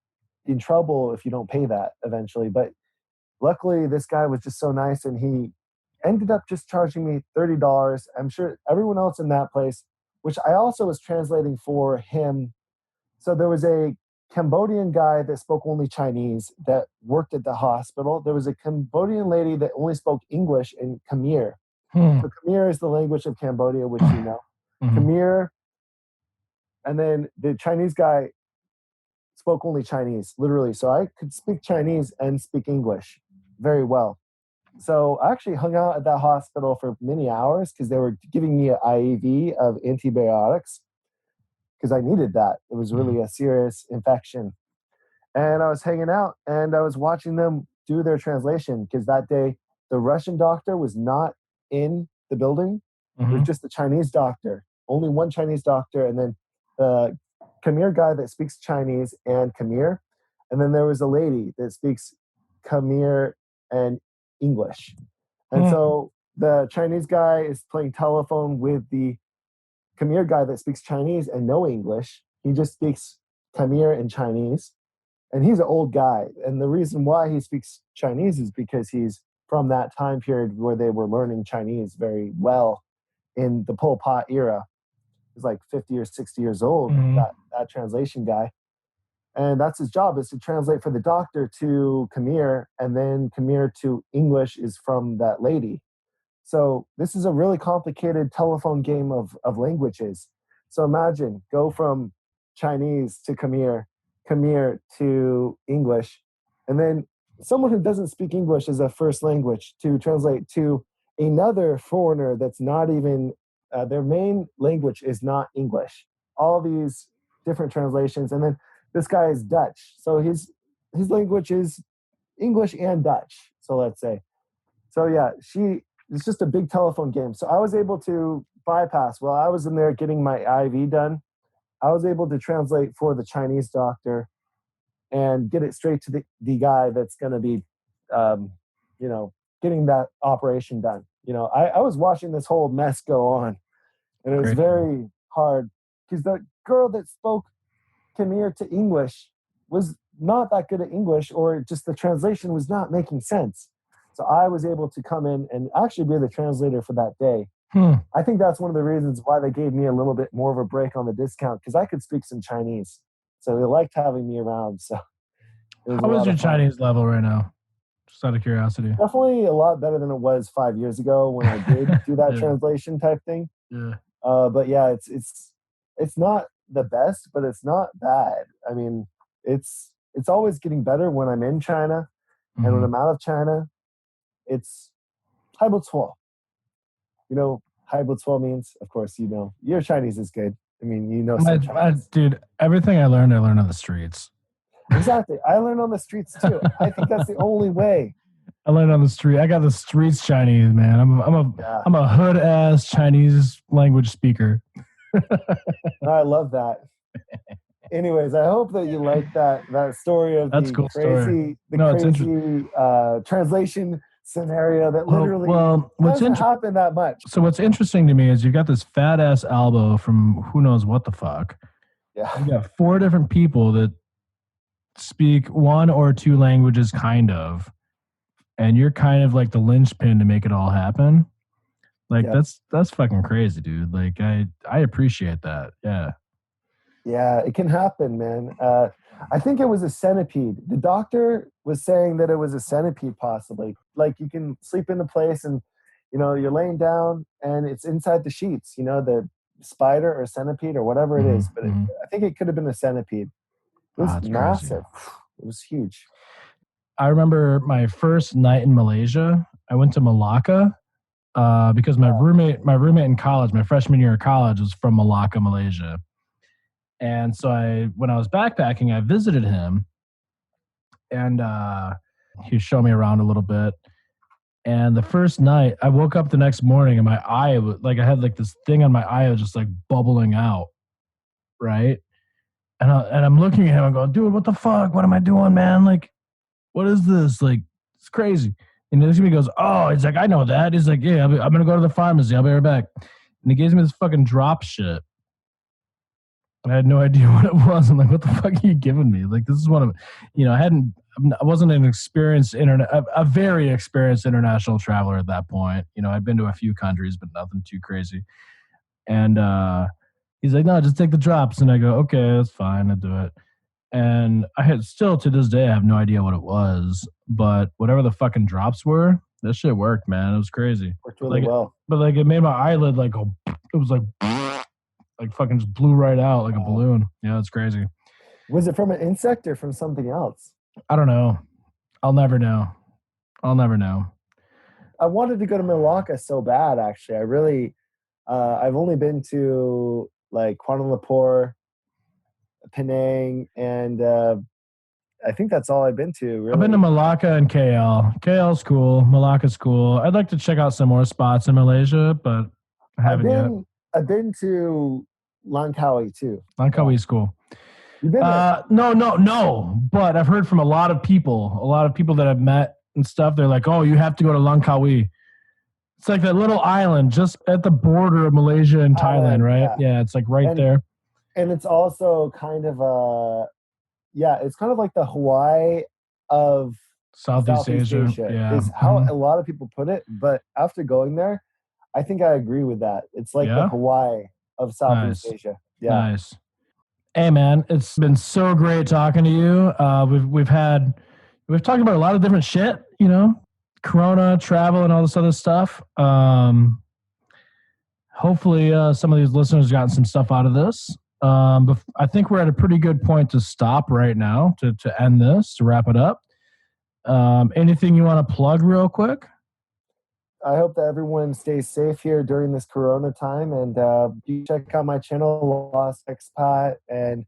[SPEAKER 3] in trouble if you don't pay that eventually. But luckily, this guy was just so nice, and he ended up just charging me $30. I'm sure everyone else in that place, which I also was translating for him. So there was a Cambodian guy that spoke only Chinese that worked at the hospital. There was a Cambodian lady that only spoke English in Khmer.
[SPEAKER 1] Hmm.
[SPEAKER 3] So Khmer is the language of Cambodia, which you know.
[SPEAKER 1] Mm-hmm.
[SPEAKER 3] Khmer, and then the Chinese guy spoke only Chinese, literally. So I could speak Chinese and speak English very well. So I actually hung out at that hospital for many hours because they were giving me an IV of antibiotics because I needed that. It was really a serious infection. And I was hanging out and I was watching them do their translation because that day the Russian doctor was not in the building. It was
[SPEAKER 1] Mm-hmm.
[SPEAKER 3] just the Chinese doctor, only one Chinese doctor, and then the Khmer guy that speaks Chinese and Khmer. And then there was a lady that speaks Khmer and English. And
[SPEAKER 1] Hmm.
[SPEAKER 3] so the Chinese guy is playing telephone with the Khmer guy that speaks Chinese and no English. He just speaks Khmer and Chinese. And he's an old guy. And the reason why he speaks Chinese is because he's from that time period where they were learning Chinese very well in the Pol Pot era. He's like 50 or 60 years old,
[SPEAKER 1] Mm-hmm.
[SPEAKER 3] that translation guy. And that's his job, is to translate for the doctor to Khmer, and then Khmer to English is from that lady. So this is a really complicated telephone game of languages. So imagine, go from Chinese to Khmer, Khmer to English, and then someone who doesn't speak English as a first language to translate to another foreigner that's not even, their main language is not English. All these different translations. And then this guy is Dutch. So his language is English and Dutch. So let's say. So yeah, it's just a big telephone game. So I was able to bypass while I was in there getting my IV done. I was able to translate for the Chinese doctor and get it straight to the guy that's going to be, um, you know, getting that operation done. I was watching this whole mess go on, and it was
[SPEAKER 1] Great.
[SPEAKER 3] very hard because the girl that spoke Khmer to English was not that good at English, or just the translation was not making sense. So I was able to come in and actually be the translator for that day. I think that's one of the reasons why they gave me a little bit more of a break on the discount, because I could speak some Chinese. So they liked having me around. So
[SPEAKER 1] how is your Chinese level right now? Just out of curiosity.
[SPEAKER 3] Definitely a lot better than it was 5 years ago when I did do that translation type thing.
[SPEAKER 1] Yeah.
[SPEAKER 3] But yeah, it's not the best, but it's not bad. I mean, it's always getting better when I'm in China, and when I'm out of China, it's 还不错. You know, 还不错 means, of course, your Chinese is good. I mean, some Chinese.
[SPEAKER 1] Dude, everything I learned on the streets.
[SPEAKER 3] Exactly. I learned on the streets too. I think that's the only way.
[SPEAKER 1] I learned on the street. I got the streets Chinese, man. I'm a hood ass Chinese language speaker.
[SPEAKER 3] I love that. Anyways, I hope that you like that story of
[SPEAKER 1] that's
[SPEAKER 3] the
[SPEAKER 1] cool
[SPEAKER 3] crazy, translation scenario that literally doesn't happen that much.
[SPEAKER 1] So what's interesting to me is you've got this fat ass elbow from who knows what the fuck.
[SPEAKER 3] Yeah.
[SPEAKER 1] You got 4 different people that speak 1 or 2 languages, kind of, and you're kind of like the linchpin to make it all happen. Like that's fucking crazy, dude. Like I appreciate that. Yeah.
[SPEAKER 3] Yeah, it can happen, man. I think it was a centipede. The doctor was saying that it was a centipede, possibly. Like you can sleep in a place and, you're laying down and it's inside the sheets, the spider or centipede or whatever it is. But I think it could have been a centipede. It was massive. Crazy. It was huge.
[SPEAKER 1] I remember my first night in Malaysia. I went to Malacca because my roommate in college, my freshman year of college, was from Malacca, Malaysia. And so when I was backpacking, I visited him, and he showed me around a little bit. And the first night, I woke up the next morning, and my eye, I had like this thing on my eye, was just like bubbling out, right? And I'm looking at him, I'm going, dude, what the fuck? What am I doing, man? Like, what is this? Like, it's crazy. And he goes, oh, he's like, I know that. He's like, yeah, I'm going to go to the pharmacy. I'll be right back. And he gives me this fucking drop shit. I had no idea what it was. I'm like, what the fuck are you giving me? Like, this is one of, I wasn't a very experienced international traveler at that point. I'd been to a few countries, but nothing too crazy. And he's like, no, just take the drops. And I go, okay, that's fine. I'll do it. And I had still to this day, I have no idea what it was, but whatever the fucking drops were, that shit worked, man. It was crazy.
[SPEAKER 3] Worked really well.
[SPEAKER 1] But like, it made my eyelid like go, it was like fucking just blew right out like a balloon. Yeah, it's crazy.
[SPEAKER 3] Was it from an insect or from something else?
[SPEAKER 1] I don't know. I'll never know.
[SPEAKER 3] I wanted to go to Malacca so bad, actually. I really, I've only been to like Kuala Lumpur, Penang, and I think that's all I've been to. Really.
[SPEAKER 1] I've been to Malacca and KL. KL's cool. Malacca's cool. I'd like to check out some more spots in Malaysia, but I haven't yet.
[SPEAKER 3] I've been to Langkawi too.
[SPEAKER 1] Langkawi's cool.
[SPEAKER 3] You've been there?
[SPEAKER 1] No. But I've heard from a lot of people that I've met and stuff. They're like, oh, you have to go to Langkawi. It's like that little island just at the border of Malaysia and Thailand, right? Yeah, it's like there.
[SPEAKER 3] And it's also kind of it's kind of like the Hawaii of
[SPEAKER 1] Southeast Asia. Yeah.
[SPEAKER 3] Is how a lot of people put it. But after going there, I think I agree with that. It's like the Hawaii of Southeast Asia. Yeah.
[SPEAKER 1] Nice. Hey man, it's been so great talking to you. We've talked about a lot of different shit, Corona, travel, and all this other stuff. Hopefully some of these listeners got some stuff out of this. But I think we're at a pretty good point to stop right now to end this, to wrap it up. Anything you want to plug real quick?
[SPEAKER 3] I hope that everyone stays safe here during this Corona time, and you check out my channel, LostXpat, and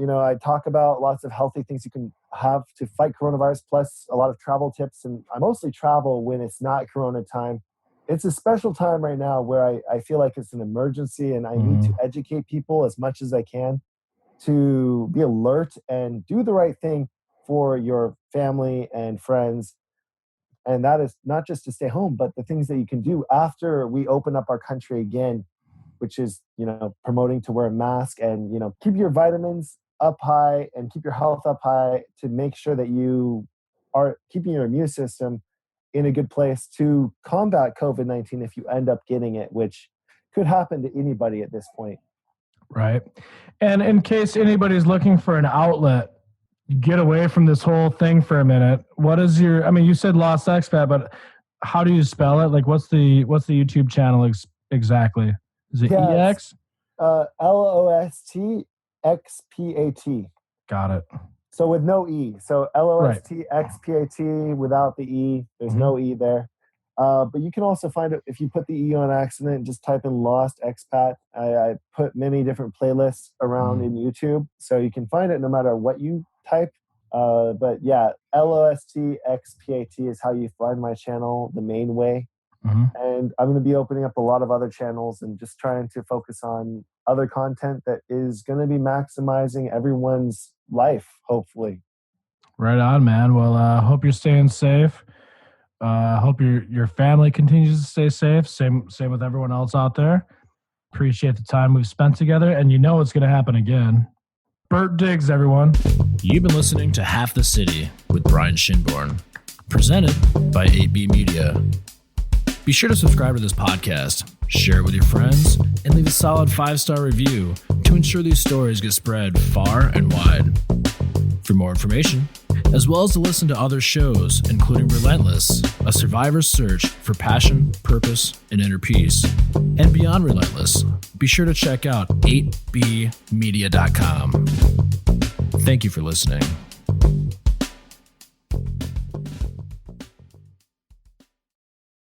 [SPEAKER 3] I talk about lots of healthy things you can have to fight coronavirus, plus a lot of travel tips. And I mostly travel when it's not Corona time. It's a special time right now where I feel like it's an emergency, and I need to educate people as much as I can to be alert and do the right thing for your family and friends. And that is not just to stay home, but the things that you can do after we open up our country again, which is, promoting to wear a mask and, keep your vitamins up high and keep your health up high to make sure that you are keeping your immune system in a good place to combat COVID-19 if you end up getting it, which could happen to anybody at this point.
[SPEAKER 1] Right. And in case anybody's looking for an outlet, get away from this whole thing for a minute. What is you said LostXpat, but how do you spell it? Like, what's the YouTube channel exactly? Is it EX?
[SPEAKER 3] LostXpat.
[SPEAKER 1] Got it.
[SPEAKER 3] So with no E. So LostXpat without the E. There's no E there. But you can also find it if you put the E on accident, just type in LostXpat. I put many different playlists around in YouTube, so you can find it no matter what you type. But yeah, LostXpat is how you find my channel the main way. And I'm going to be opening up a lot of other channels and just trying to focus on other content that is going to be maximizing everyone's life, hopefully.
[SPEAKER 1] Right on, man. Well, hope you're staying safe. Hope your family continues to stay safe. Same with everyone else out there. Appreciate the time we've spent together, and it's going to happen again. Bert Diggs, everyone.
[SPEAKER 2] You've been listening to Half the City with Brian Shinborn, presented by 8B Media. Be sure to subscribe to this podcast, share it with your friends, and leave a solid 5-star review to ensure these stories get spread far and wide. For more information, as well as to listen to other shows, including Relentless, a survivor's search for passion, purpose, and inner peace, and Beyond Relentless, be sure to check out 8bmedia.com. Thank you for listening.